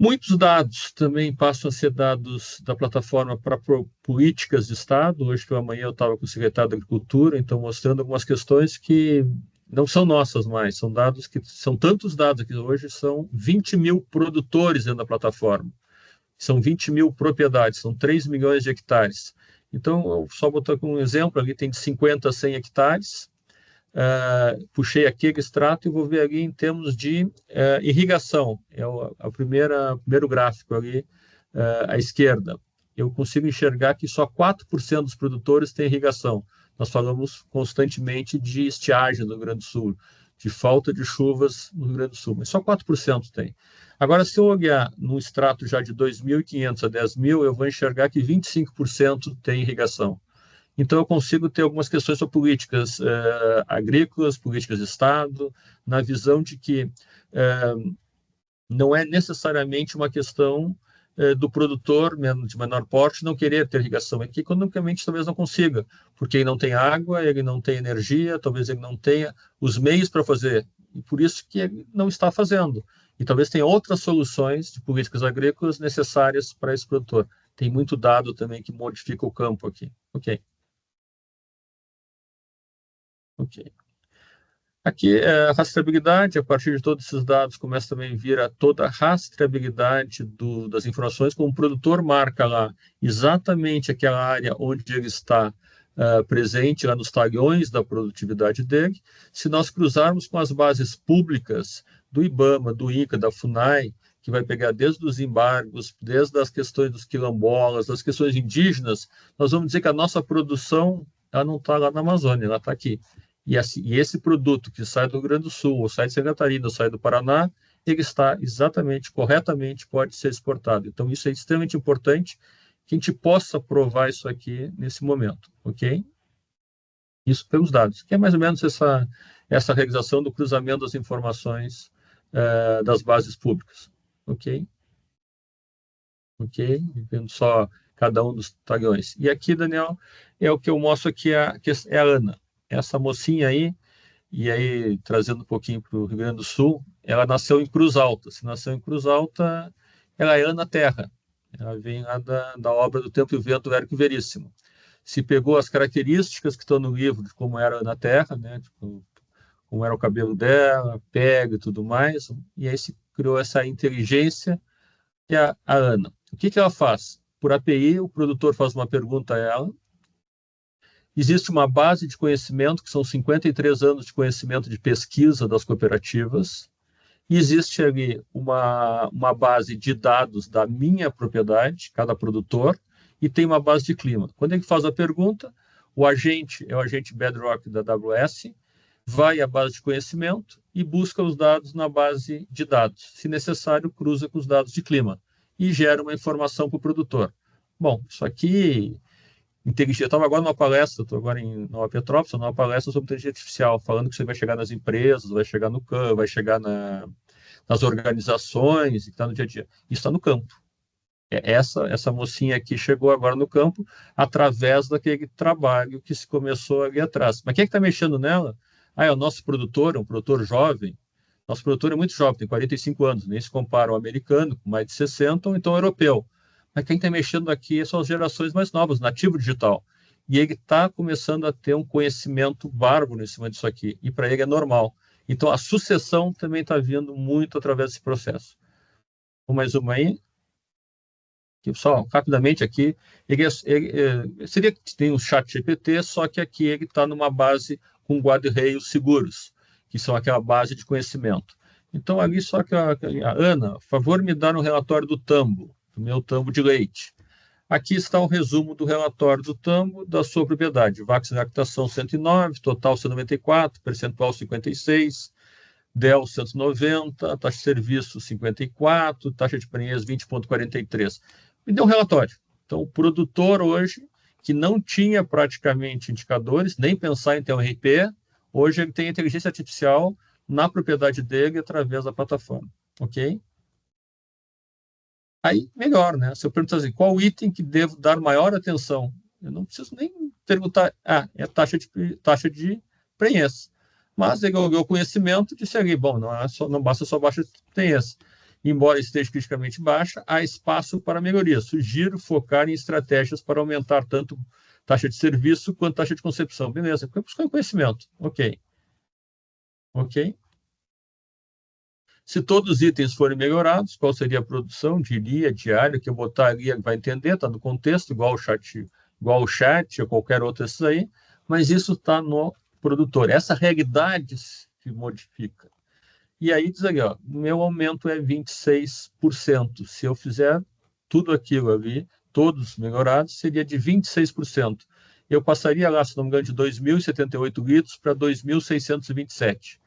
Muitos dados também passam a ser dados da plataforma para políticas de Estado. Hoje pela manhã eu estava com o secretário da Agricultura, então mostrando algumas questões que não são nossas mais, são dados que são tantos dados que hoje são 20 mil produtores dentro da plataforma, são 20 mil propriedades, são 3 milhões de hectares. Então, eu só botar com um exemplo, ali tem de 50 a 100 hectares, puxei aquele extrato e vou ver ali em termos de irrigação, é o primeiro gráfico ali à esquerda. Eu consigo enxergar que só 4% dos produtores têm irrigação. Nós falamos constantemente de estiagem no Rio Grande do Sul, de falta de chuvas no Rio Grande do Sul, mas só 4% tem. Agora, se eu olhar num extrato já de 2.500 a 10.000, eu vou enxergar que 25% tem irrigação. Então, eu consigo ter algumas questões sobre políticas agrícolas, políticas de Estado, na visão de que não é necessariamente uma questão do produtor de menor porte não querer ter irrigação, é que economicamente talvez não consiga, porque ele não tem água, ele não tem energia, talvez ele não tenha os meios para fazer, e por isso que ele não está fazendo. E talvez tenha outras soluções de políticas agrícolas necessárias para esse produtor. Tem muito dado também que modifica o campo aqui. Ok. Aqui é a rastreabilidade, a partir de todos esses dados começa também a vir toda a rastreabilidade das informações, como o produtor marca lá exatamente aquela área onde ele está presente, lá nos talhões da produtividade dele. Se nós cruzarmos com as bases públicas do IBAMA, do INCA, da FUNAI, que vai pegar desde os embargos, desde as questões dos quilombolas, das questões indígenas, nós vamos dizer que a nossa produção ela não está lá na Amazônia, ela está aqui. E esse produto que sai do Rio Grande do Sul, ou sai de Santa Catarina, ou sai do Paraná, ele está exatamente, corretamente, pode ser exportado. Então, isso é extremamente importante que a gente possa provar isso aqui nesse momento, ok? Isso pelos dados, que é mais ou menos essa realização do cruzamento das informações das bases públicas, ok? Ok? Vendo só cada um dos talhões. E aqui, Daniel, é o que eu mostro aqui, é a Ana. Essa mocinha aí, e aí trazendo um pouquinho para o Rio Grande do Sul, ela nasceu em Cruz Alta. Se nasceu em Cruz Alta, ela é Ana Terra. Ela vem lá da obra do Tempo e o Vento do Érico Veríssimo. Se pegou as características que estão no livro de como era Ana Terra, né, tipo, como era o cabelo dela, pega e tudo mais, e aí se criou essa inteligência que é a Ana. O que ela faz? Por API, o produtor faz uma pergunta a ela. Existe uma base de conhecimento, que são 53 anos de conhecimento de pesquisa das cooperativas. E existe ali uma base de dados da minha propriedade, cada produtor, e tem uma base de clima. Quando ele faz a pergunta, o agente é o agente Bedrock da AWS, vai à base de conhecimento e busca os dados na base de dados. Se necessário, cruza com os dados de clima e gera uma informação para o produtor. Bom, isso aqui... Eu estava agora numa palestra, estou agora em Nova Petrópolis, numa palestra sobre inteligência artificial, falando que você vai chegar nas empresas, vai chegar no campo, vai chegar nas organizações, e está no dia a dia. Isso está no campo. Essa mocinha aqui chegou agora no campo através daquele trabalho que se começou ali atrás. Mas quem é que está mexendo nela? É o nosso produtor, um produtor jovem. Nosso produtor é muito jovem, tem 45 anos, nem se compara ao americano, com mais de 60, ou então ao europeu. Mas quem está mexendo aqui são as gerações mais novas, nativo digital. E ele está começando a ter um conhecimento bárbaro em cima disso aqui. E para ele é normal. Então, a sucessão também está vindo muito através desse processo. Mais uma aí. Só rapidamente aqui. Seria que tem um chat GPT, só que aqui ele está numa base com guarda-reios seguros, que são aquela base de conhecimento. Então, ali só que a Ana, por favor, me dar um relatório do tambo. Do meu tambo de leite. Aqui está um resumo do relatório do tambo da sua propriedade. Vax lactação 109, total 194, percentual 56, Dell 190, taxa de serviço 54, taxa de preenchimento 20,43. Me deu um relatório. Então, o produtor hoje, que não tinha praticamente indicadores, nem pensar em ter um RP, hoje ele tem inteligência artificial na propriedade dele através da plataforma, ok? Aí, melhor, né? Se eu perguntar assim, qual item que devo dar maior atenção? Eu não preciso nem perguntar, é a taxa de preenchimento. Mas ele ganhou conhecimento, disse ali, bom, não basta só baixa preenchimento. Embora esteja criticamente baixa, há espaço para melhoria. Sugiro focar em estratégias para aumentar tanto taxa de serviço quanto taxa de concepção. Beleza, porque buscar conhecimento. Ok. Ok. Se todos os itens forem melhorados, qual seria a produção? Diria, diário, que eu botar ali, vai entender, está no contexto, igual o chat ou qualquer outro desses aí, mas isso está no produtor. Essa realidade se modifica. E aí diz ali, ó, meu aumento é 26%. Se eu fizer tudo aquilo ali, todos melhorados, seria de 26%. Eu passaria lá, se não me engano, de 2.078 litros para 2.627.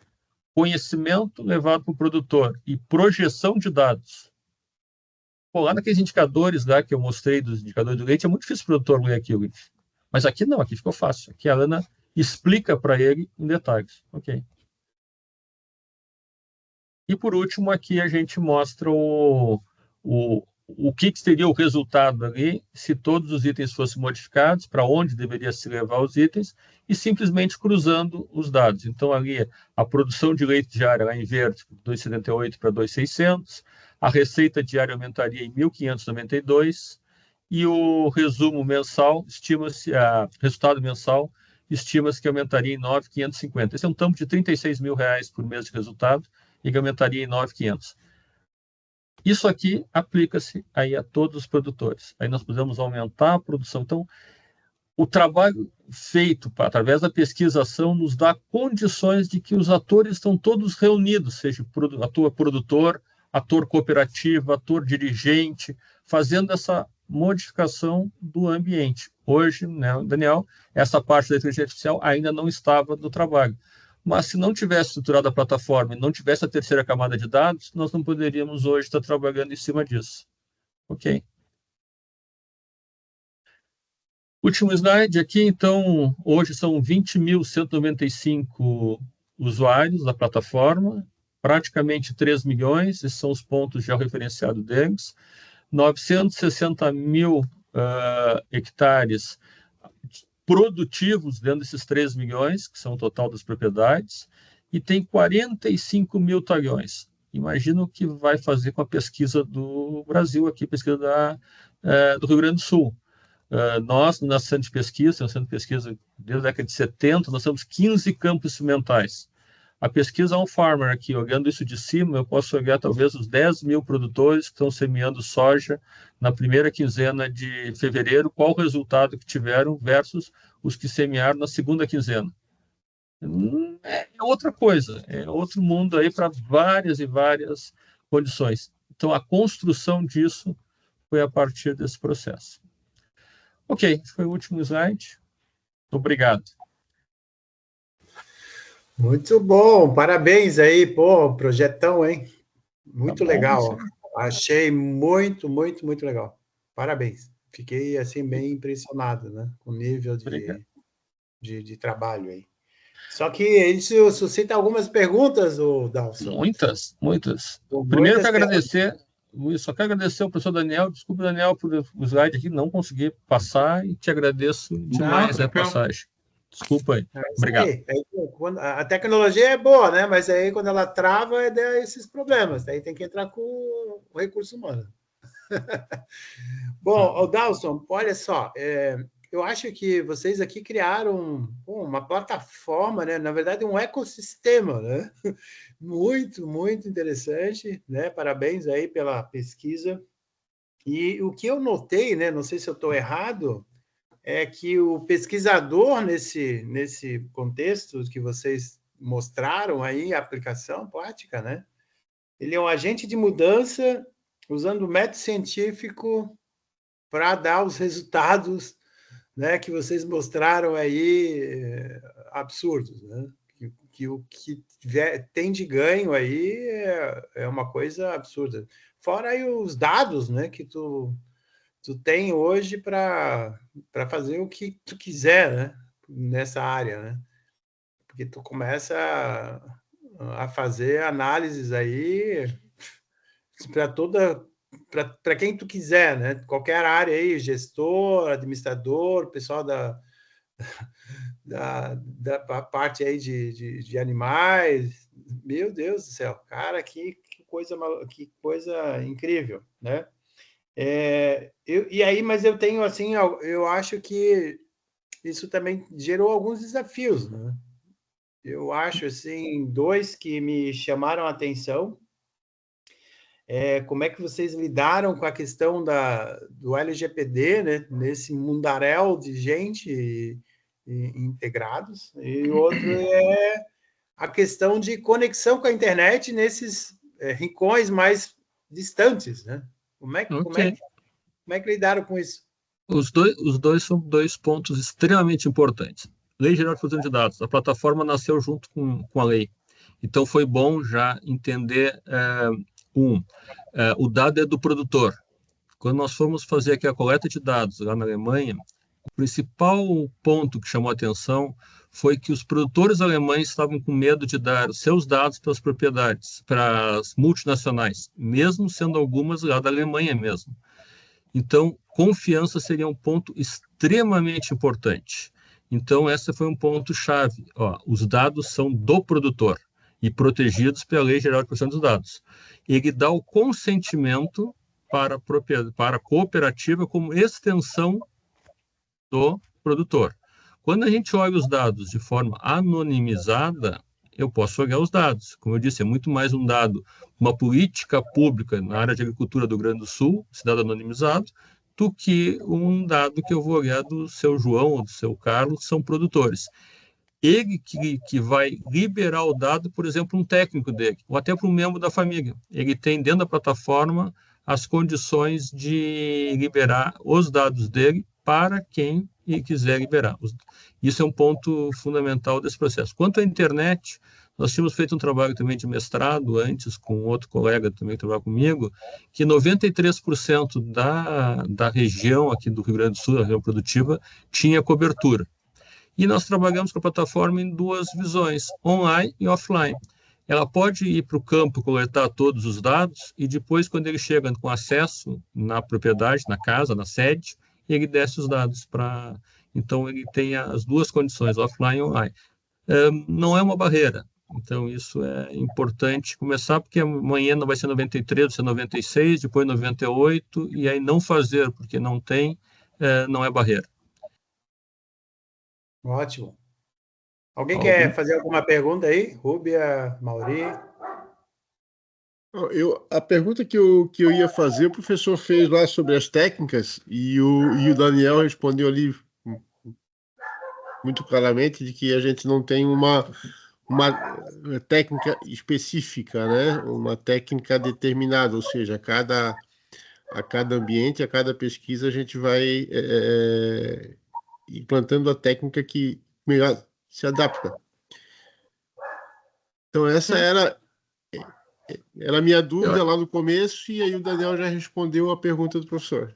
Conhecimento levado para o produtor e projeção de dados. Pô, lá naqueles indicadores lá que eu mostrei dos indicadores do leite, é muito difícil o produtor ler aquilo. Mas aqui não, aqui ficou fácil. Aqui a Ana explica para ele em detalhes. Ok. E por último, aqui a gente mostra o que seria o resultado ali se todos os itens fossem modificados, para onde deveria se levar os itens, e simplesmente cruzando os dados. Então, ali, a produção de leite diária lá em verde, 2,78 para 2,600, a receita diária aumentaria em 1.592, e o resumo mensal, resultado mensal, estima-se que aumentaria em 9.550. Esse é um tampo de R$36 mil por mês de resultado, e aumentaria em 9.500. Isso aqui aplica-se aí a todos os produtores. Aí nós podemos aumentar a produção. Então, o trabalho feito através da pesquisação nos dá condições de que os atores estão todos reunidos, seja ator produtor, ator cooperativo, ator dirigente, fazendo essa modificação do ambiente. Hoje, né, Daniel, essa parte da inteligência artificial ainda não estava no trabalho. Mas se não tivesse estruturado a plataforma e não tivesse a terceira camada de dados, nós não poderíamos hoje estar trabalhando em cima disso. Ok. Último slide aqui, então, hoje são 20.195 usuários da plataforma, praticamente 3 milhões, esses são os pontos georreferenciados deles, 960 mil hectares produtivos dentro desses 3 milhões, que são o total das propriedades, e tem 45 mil talhões. Imagina o que vai fazer com a pesquisa do Brasil, aqui, pesquisa do Rio Grande do Sul. Nós, na Centro de Pesquisa, desde a década de 70, nós temos 15 campos cimentais. A pesquisa On-Farmer aqui, olhando isso de cima, eu posso olhar talvez os 10 mil produtores que estão semeando soja na primeira quinzena de fevereiro, qual o resultado que tiveram versus os que semearam na segunda quinzena. É outra coisa, é outro mundo aí para várias e várias condições. Então, a construção disso foi a partir desse processo. Ok, esse foi o último slide. Obrigado. Muito bom, parabéns aí, pô, projetão, hein? Muito Tá bom, legal. sim. Achei muito, muito, muito legal. Parabéns. Fiquei, assim, bem impressionado, né? Com o nível Obrigado. de trabalho aí. Só que isso suscita algumas perguntas, Dalson. Muitas. Muitas Primeiro, quero perguntas. agradecer, só quero agradecer ao professor Daniel. Desculpa, Daniel, por o slide aqui não conseguir passar, e te agradeço demais a tranquilo. passagem. Desculpa aí. É isso Obrigado. aí. A tecnologia é boa, né? Mas aí quando ela trava, dá esses problemas. Daí tem que entrar com o recurso humano. Bom, Dalson, olha só, eu acho que vocês aqui criaram uma plataforma, né? Na verdade, um ecossistema, né? Muito, muito interessante, né? Parabéns aí pela pesquisa. E o que eu notei, né? Não sei se eu estou errado, é que o pesquisador nesse contexto que vocês mostraram aí, a aplicação prática, né? Ele é um agente de mudança usando o método científico para dar os resultados, né, que vocês mostraram aí, absurdos, né? que o que tem de ganho aí é uma coisa absurda. Fora aí os dados, né, que tu tem hoje para fazer o que tu quiser, né, nessa área, né? Porque tu começa a fazer análises aí para para quem tu quiser, né? Qualquer área aí, gestor, administrador, pessoal da parte aí de animais. Meu Deus do céu, cara, que coisa incrível, né? E aí, mas eu tenho assim, eu acho que isso também gerou alguns desafios, né? Eu acho assim, dois que me chamaram a atenção. Como é que vocês lidaram com a questão do LGPD, né? Nesse mundaréu de gente integrados? E o outro é a questão de conexão com a internet nesses rincões mais distantes, né? Como é Ok. que lidaram com isso? Os dois são dois pontos extremamente importantes. Lei Geral de Proteção de Dados. A plataforma nasceu junto com a lei. Então, foi bom já entender, o dado é do produtor. Quando nós fomos fazer aqui a coleta de dados lá na Alemanha, o principal ponto que chamou a atenção foi que os produtores alemães estavam com medo de dar os seus dados para as propriedades, para as multinacionais, mesmo sendo algumas lá da Alemanha mesmo. Então, confiança seria um ponto extremamente importante. Então, esse foi um ponto-chave. Os dados são do produtor e protegidos pela Lei Geral de Proteção dos Dados. Ele dá o consentimento para a cooperativa como extensão do produtor. Quando a gente olha os dados de forma anonimizada, eu posso olhar os dados. Como eu disse, é muito mais um dado, uma política pública na área de agricultura do Rio Grande do Sul, esse dado anonimizado, do que um dado que eu vou olhar do seu João ou do seu Carlos, que são produtores. Ele que vai liberar o dado, por exemplo, um técnico dele, ou até para um membro da família. Ele tem dentro da plataforma as condições de liberar os dados dele para quem quiser liberar. Isso é um ponto fundamental desse processo. Quanto à internet, nós tínhamos feito um trabalho também de mestrado antes com outro colega também que trabalha comigo, que 93% da região aqui do Rio Grande do Sul, a região produtiva, tinha cobertura. E nós trabalhamos com a plataforma em duas visões, online e offline. Ela pode ir para o campo coletar todos os dados e depois, quando ele chega com acesso na propriedade, na casa, na sede, ele desce os dados para... Então, ele tem as duas condições, offline e online. Não é uma barreira. Então, isso é importante começar, porque amanhã não vai ser 93, vai ser 96, depois 98, e aí não fazer, porque não tem, não é barreira. Ótimo. Alguém quer fazer alguma pergunta aí? Rúbia, Mauri? A pergunta que eu ia fazer, o professor fez lá sobre as técnicas e o Daniel respondeu ali muito claramente de que a gente não tem uma técnica específica, né? Uma técnica determinada, ou seja, a cada ambiente, a cada pesquisa, a gente vai implantando a técnica que melhor se adapta. Então, essa era a minha dúvida lá no começo, e aí o Daniel já respondeu a pergunta do professor.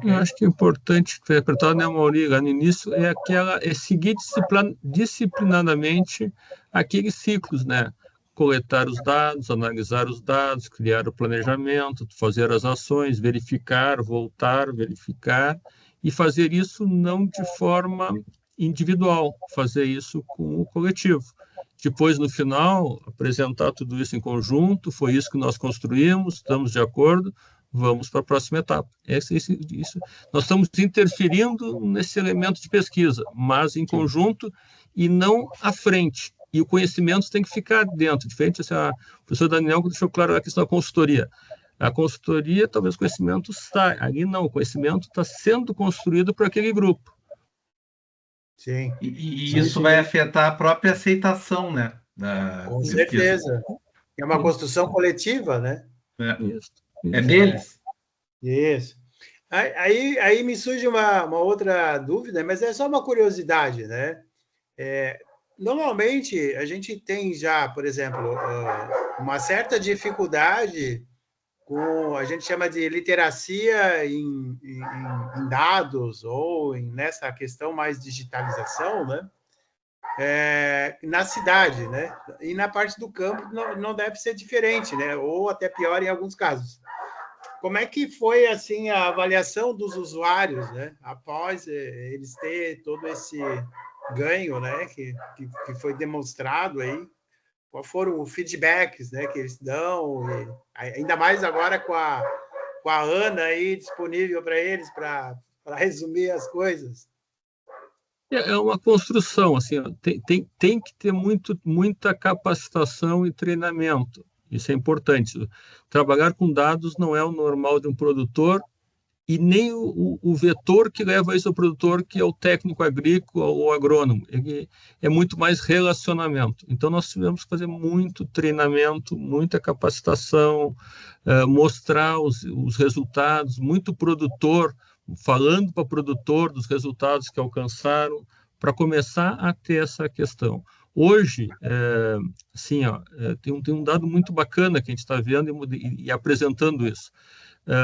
Eu acho que é importante interpretar, né, Mauri, lá no início, é seguir disciplinadamente aqueles ciclos, né? Coletar os dados, analisar os dados, criar o planejamento, fazer as ações, verificar, voltar, verificar, e fazer isso não de forma individual, fazer isso com o coletivo. Depois, no final, apresentar tudo isso em conjunto, foi isso que nós construímos, estamos de acordo, vamos para a próxima etapa. Isso. Nós estamos interferindo nesse elemento de pesquisa, mas em conjunto e não à frente. E o conhecimento tem que ficar dentro. Diferente, assim, o professor Daniel deixou claro a questão da consultoria. A consultoria, talvez o conhecimento sai. Ali não, o conhecimento está sendo construído por aquele grupo. Sim. E isso vai afetar a própria aceitação, né? Com certeza. É uma construção coletiva, né? É deles. Isso. Aí me surge uma outra dúvida, mas é só uma curiosidade, né? Normalmente, a gente tem já, por exemplo, uma certa dificuldade com, a gente chama de literacia em dados ou nessa questão mais digitalização, né? Na cidade, né? E na parte do campo não deve ser diferente, né? Ou até pior em alguns casos. Como é que foi assim a avaliação dos usuários, né? Após eles ter todo esse ganho, né? Que foi demonstrado aí, qual foram os feedbacks, né? Que eles dão, e ainda mais agora com a Ana aí disponível para eles para resumir as coisas. É uma construção, assim, ó, tem que ter muita capacitação e treinamento. Isso é importante. Trabalhar com dados não é o normal de um produtor e nem o vetor que leva isso ao produtor, que é o técnico agrícola ou agrônomo. É muito mais relacionamento. Então, nós tivemos que fazer muito treinamento, muita capacitação, mostrar os resultados, muito produtor, falando para o produtor dos resultados que alcançaram, para começar a ter essa questão. Hoje, assim, ó, tem um dado muito bacana que a gente está vendo e apresentando isso.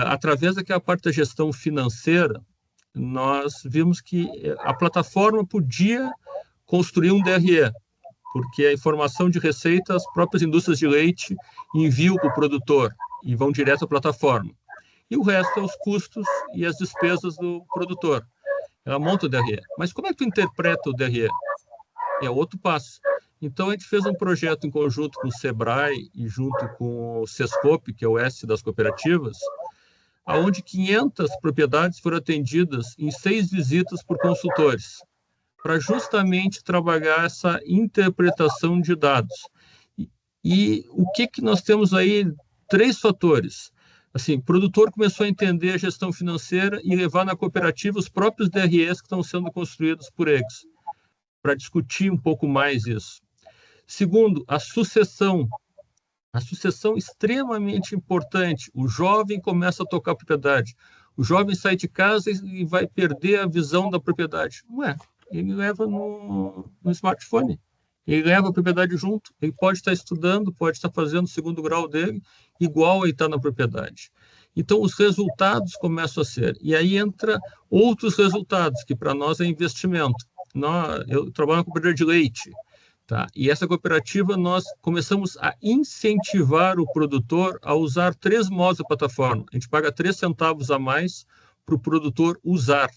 Através daquela parte da gestão financeira, nós vimos que a plataforma podia construir um DRE, porque a informação de receita, as próprias indústrias de leite enviam para o produtor e vão direto à plataforma. E o resto é os custos e as despesas do produtor. Ela monta o DRE. Mas como é que tu interpreta o DRE? É outro passo. Então, a gente fez um projeto em conjunto com o Sebrae e junto com o Sescope, que é o S das cooperativas, onde 500 propriedades foram atendidas em 6 visitas por consultores, para justamente trabalhar essa interpretação de dados. E o que nós temos aí? 3 fatores. Assim, o produtor começou a entender a gestão financeira e levar na cooperativa os próprios DREs que estão sendo construídos por eles, para discutir um pouco mais isso. Segundo, a sucessão. A sucessão é extremamente importante. O jovem começa a tocar a propriedade. O jovem sai de casa e vai perder a visão da propriedade. Não é. Ele leva no smartphone. Ele leva a propriedade junto. Ele pode estar estudando, pode estar fazendo o segundo grau dele, igual ele está na propriedade. Então, os resultados começam a ser. E aí entra outros resultados, que para nós é investimento. Eu trabalho na cooperativa de leite. Tá? E essa cooperativa, nós começamos a incentivar o produtor a usar 3 modos da plataforma. A gente paga 3 centavos a mais para o produtor usar,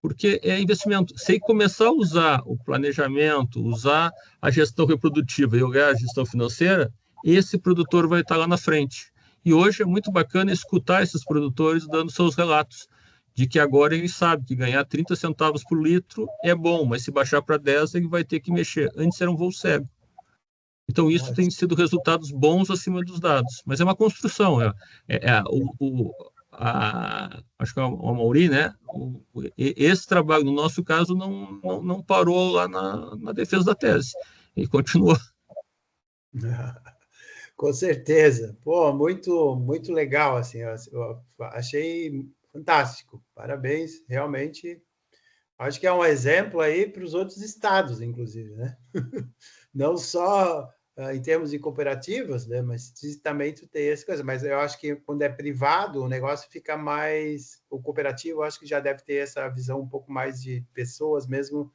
porque é investimento. Se ele começar a usar o planejamento, usar a gestão reprodutiva e olhar a gestão financeira, esse produtor vai estar lá na frente. E hoje é muito bacana escutar esses produtores dando seus relatos, de que agora ele sabe que ganhar 30 centavos por litro é bom, mas se baixar para 10, ele vai ter que mexer. Antes era um voo cego. Então, isso tem sido resultados bons acima dos dados. Mas é uma construção. Acho que é o Amaury, né? Esse trabalho, no nosso caso, não parou lá na defesa da tese. Ele continuou. Com certeza. Pô, muito legal, assim. Eu achei fantástico. Parabéns, realmente. Acho que é um exemplo aí para os outros estados, inclusive, né? Não só em termos de cooperativas, né? Mas também tu tem essa coisa. Mas eu acho que quando é privado, o negócio fica mais... O cooperativo, eu acho que já deve ter essa visão um pouco mais de pessoas mesmo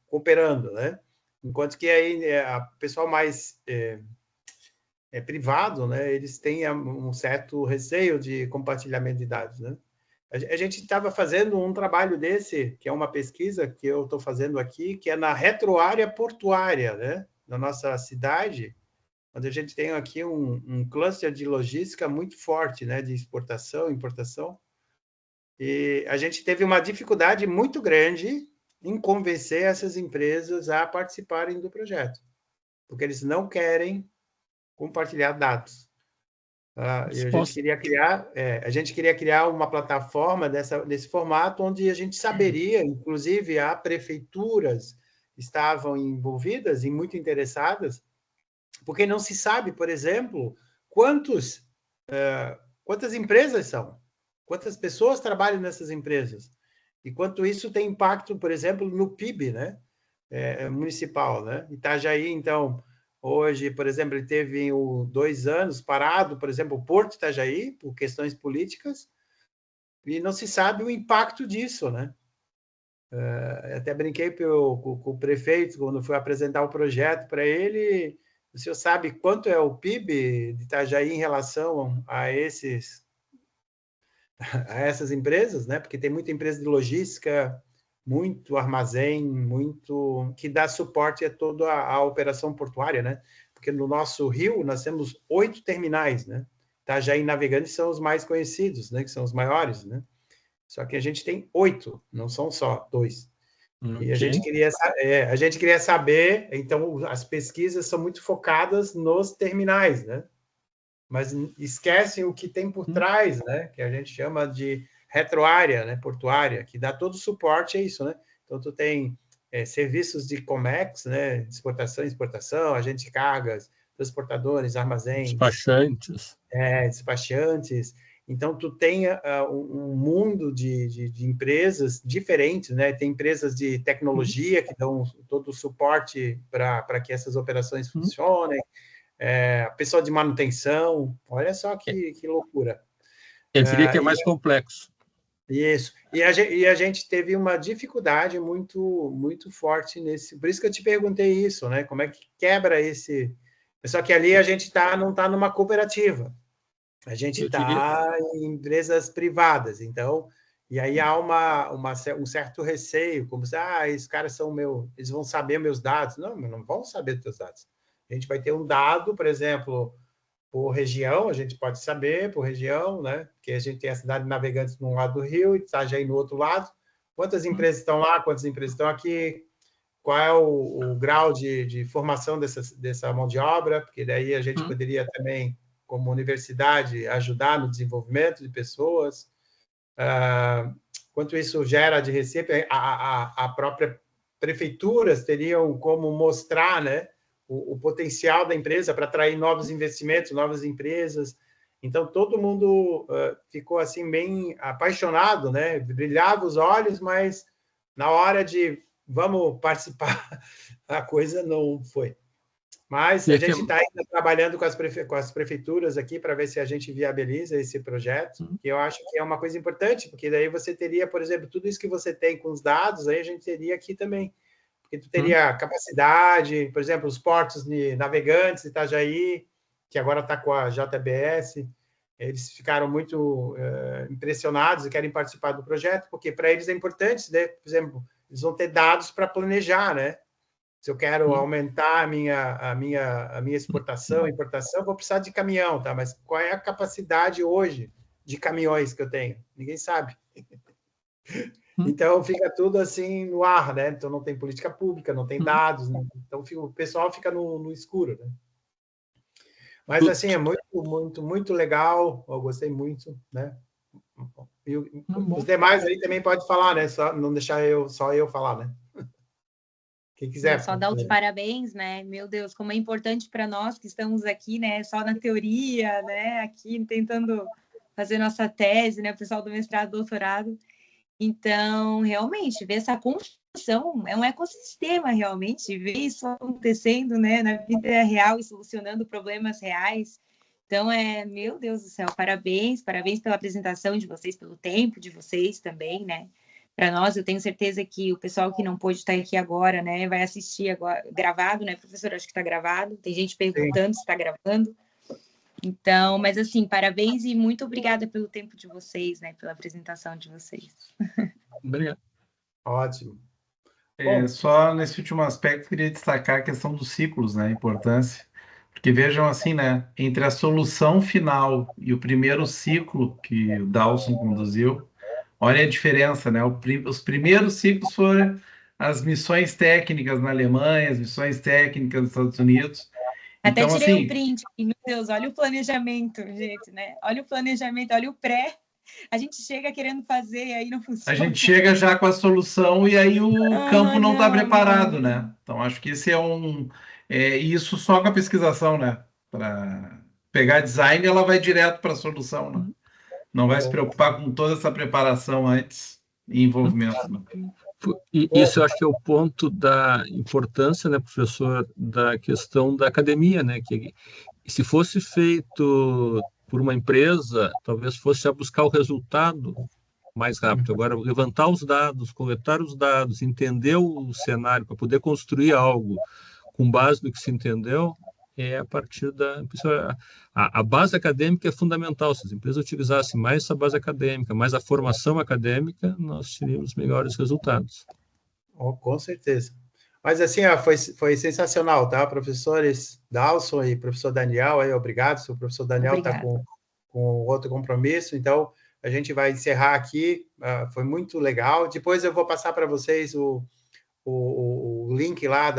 cooperando, né? Enquanto que aí o pessoal mais privado, né? Eles têm um certo receio de compartilhamento de dados, né? A gente estava fazendo um trabalho desse, que é uma pesquisa que eu estou fazendo aqui, que é na retroárea portuária, né? Na nossa cidade, onde a gente tem aqui um cluster de logística muito forte, né? De exportação, importação. E a gente teve uma dificuldade muito grande em convencer essas empresas a participarem do projeto, porque eles não querem compartilhar dados. A gente queria criar uma plataforma desse formato, onde a gente saberia, inclusive, as prefeituras estavam envolvidas e muito interessadas, porque não se sabe, por exemplo, quantas empresas são, quantas pessoas trabalham nessas empresas, e quanto isso tem impacto, por exemplo, no PIB, né? municipal, né? Itajaí, então, hoje, por exemplo, ele teve 2 anos parado, por exemplo, o Porto Itajaí, por questões políticas, e não se sabe o impacto disso, né? Até brinquei com o prefeito, quando fui apresentar o projeto para ele. O senhor sabe quanto é o PIB de Itajaí em relação a essas empresas, né? Porque tem muita empresa de logística, muito armazém, muito que dá suporte a toda a operação portuária, né? Porque no nosso rio nós temos 8 terminais, né? Itajaí e Navegantes são os mais conhecidos, né? Que são os maiores, né? Só que a gente tem 8, não são só 2. E a gente queria saber, então as pesquisas são muito focadas nos terminais, né? Mas esquecem o que tem por trás, né? Que a gente chama de retroárea, né? Portuária, que dá todo o suporte a isso, né? Então tu tem serviços de Comex, né? De exportação e exportação, agente de cargas, transportadores, armazéns, Despachantes. Despachantes. Então, tu tem um mundo de empresas diferentes, né? Tem empresas de tecnologia que dão todo o suporte para que essas operações funcionem, pessoal de manutenção, olha só que loucura. Eu diria que é mais complexo. Isso. E a gente teve uma dificuldade muito, muito forte nesse. Por isso que eu te perguntei isso, né? Como é que quebra esse. Só que ali a gente não está numa cooperativa. A gente está em empresas privadas, então, e aí há um certo receio, como se, esses caras são eles vão saber meus dados. Não vão saber dos teus dados. A gente vai ter um dado, por exemplo, por região, a gente pode saber por região, né? Porque a gente tem a cidade de Navegantes num lado do rio e Itajaí no outro lado. Quantas empresas estão lá, quantas empresas estão aqui, qual é o grau de formação dessa mão de obra, porque daí a gente poderia também, como universidade, ajudar no desenvolvimento de pessoas, quanto isso gera de receita, a própria prefeituras teriam como mostrar, né, o potencial da empresa para atrair novos investimentos, novas empresas. Então, todo mundo ficou assim bem apaixonado, né, brilhava os olhos, mas na hora de vamos participar, a coisa não foi. Mas a gente está ainda trabalhando com as prefeituras aqui para ver se a gente viabiliza esse projeto, que eu acho que é uma coisa importante, porque daí você teria, por exemplo, tudo isso que você tem com os dados, aí a gente teria aqui também. Porque tu teria capacidade, por exemplo, os portos de Navegantes, Itajaí, que agora está com a JBS, eles ficaram muito impressionados e querem participar do projeto, porque para eles é importante, né? Por exemplo, eles vão ter dados para planejar, né? Se eu quero aumentar a minha exportação, importação, vou precisar de caminhão, tá? Mas qual é a capacidade hoje de caminhões que eu tenho? Ninguém sabe. Então, fica tudo assim no ar, né? Então, não tem política pública, não tem dados, né? Então o pessoal fica no escuro, né? Mas, assim, é muito, muito, muito legal, eu gostei muito, né? E os demais aí também pode falar, né? Só não deixar só eu falar, né? Quem quiser. Só dar os parabéns, né? Meu Deus, como é importante para nós que estamos aqui, né? Só na teoria, né? Aqui tentando fazer nossa tese, né? O pessoal do mestrado, doutorado. Então, realmente, ver essa construção é um ecossistema, realmente, ver isso acontecendo, né? Na vida real e solucionando problemas reais. Então, meu Deus do céu, parabéns pela apresentação de vocês, pelo tempo de vocês também, né? Para nós, eu tenho certeza que o pessoal que não pôde estar aqui agora, né, vai assistir agora, gravado, né, professor? Acho que está gravado. Tem gente perguntando se está gravando. Então, mas assim, parabéns e muito obrigada pelo tempo de vocês, né, pela apresentação de vocês. Obrigado. Ótimo. Só nesse último aspecto, queria destacar a questão dos ciclos, né, a importância. Porque vejam assim, né, entre a solução final e o primeiro ciclo que o Dawson conduziu, olha a diferença, né? Os primeiros ciclos foram as missões técnicas na Alemanha, as missões técnicas nos Estados Unidos. Até então, tirei assim, um print, meu Deus, olha o planejamento, gente, né? Olha o planejamento, olha o pré. A gente chega querendo fazer e aí não funciona. A gente chega já com a solução e aí o campo não está preparado, né? Então, acho que esse isso só com a pesquisação, né? Para pegar design, ela vai direto para a solução, né? Não vai se preocupar com toda essa preparação antes e envolvimento. Né? E isso eu acho que é o ponto da importância, né, professor, da questão da academia, né, que se fosse feito por uma empresa, talvez fosse a buscar o resultado mais rápido. Agora, levantar os dados, coletar os dados, entender o cenário para poder construir algo com base no que se entendeu, é a partir da... A base acadêmica é fundamental. Se as empresas utilizassem mais essa base acadêmica, mais a formação acadêmica, nós teríamos melhores resultados. Oh, com certeza. Mas assim, foi sensacional, tá? Professores Dalson e professor Daniel, aí, obrigado. O professor Daniel está com outro compromisso, então a gente vai encerrar aqui. Foi muito legal. Depois eu vou passar para vocês o link lá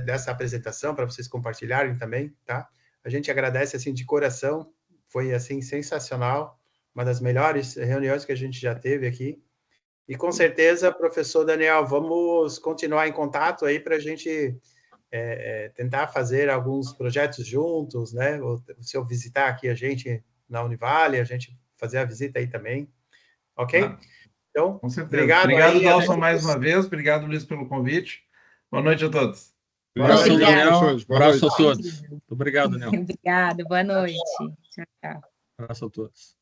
dessa apresentação para vocês compartilharem também, tá? A gente agradece assim de coração. Foi assim sensacional, uma das melhores reuniões que a gente já teve aqui. E com certeza, professor Daniel, vamos continuar em contato aí para a gente tentar fazer alguns projetos juntos, né? O senhor visitar aqui a gente na Univale, a gente fazer a visita aí também, ok? Claro. Então, Com certeza. Obrigado aí, Dalson, mais uma vez. Obrigado, Luiz, pelo convite. Boa noite a todos. Obrigado, Daniel. professores. Boa Abraço noite. a todos. Muito obrigado, Daniel. Obrigada, boa noite. Tchau, tchau. Abraço a todos.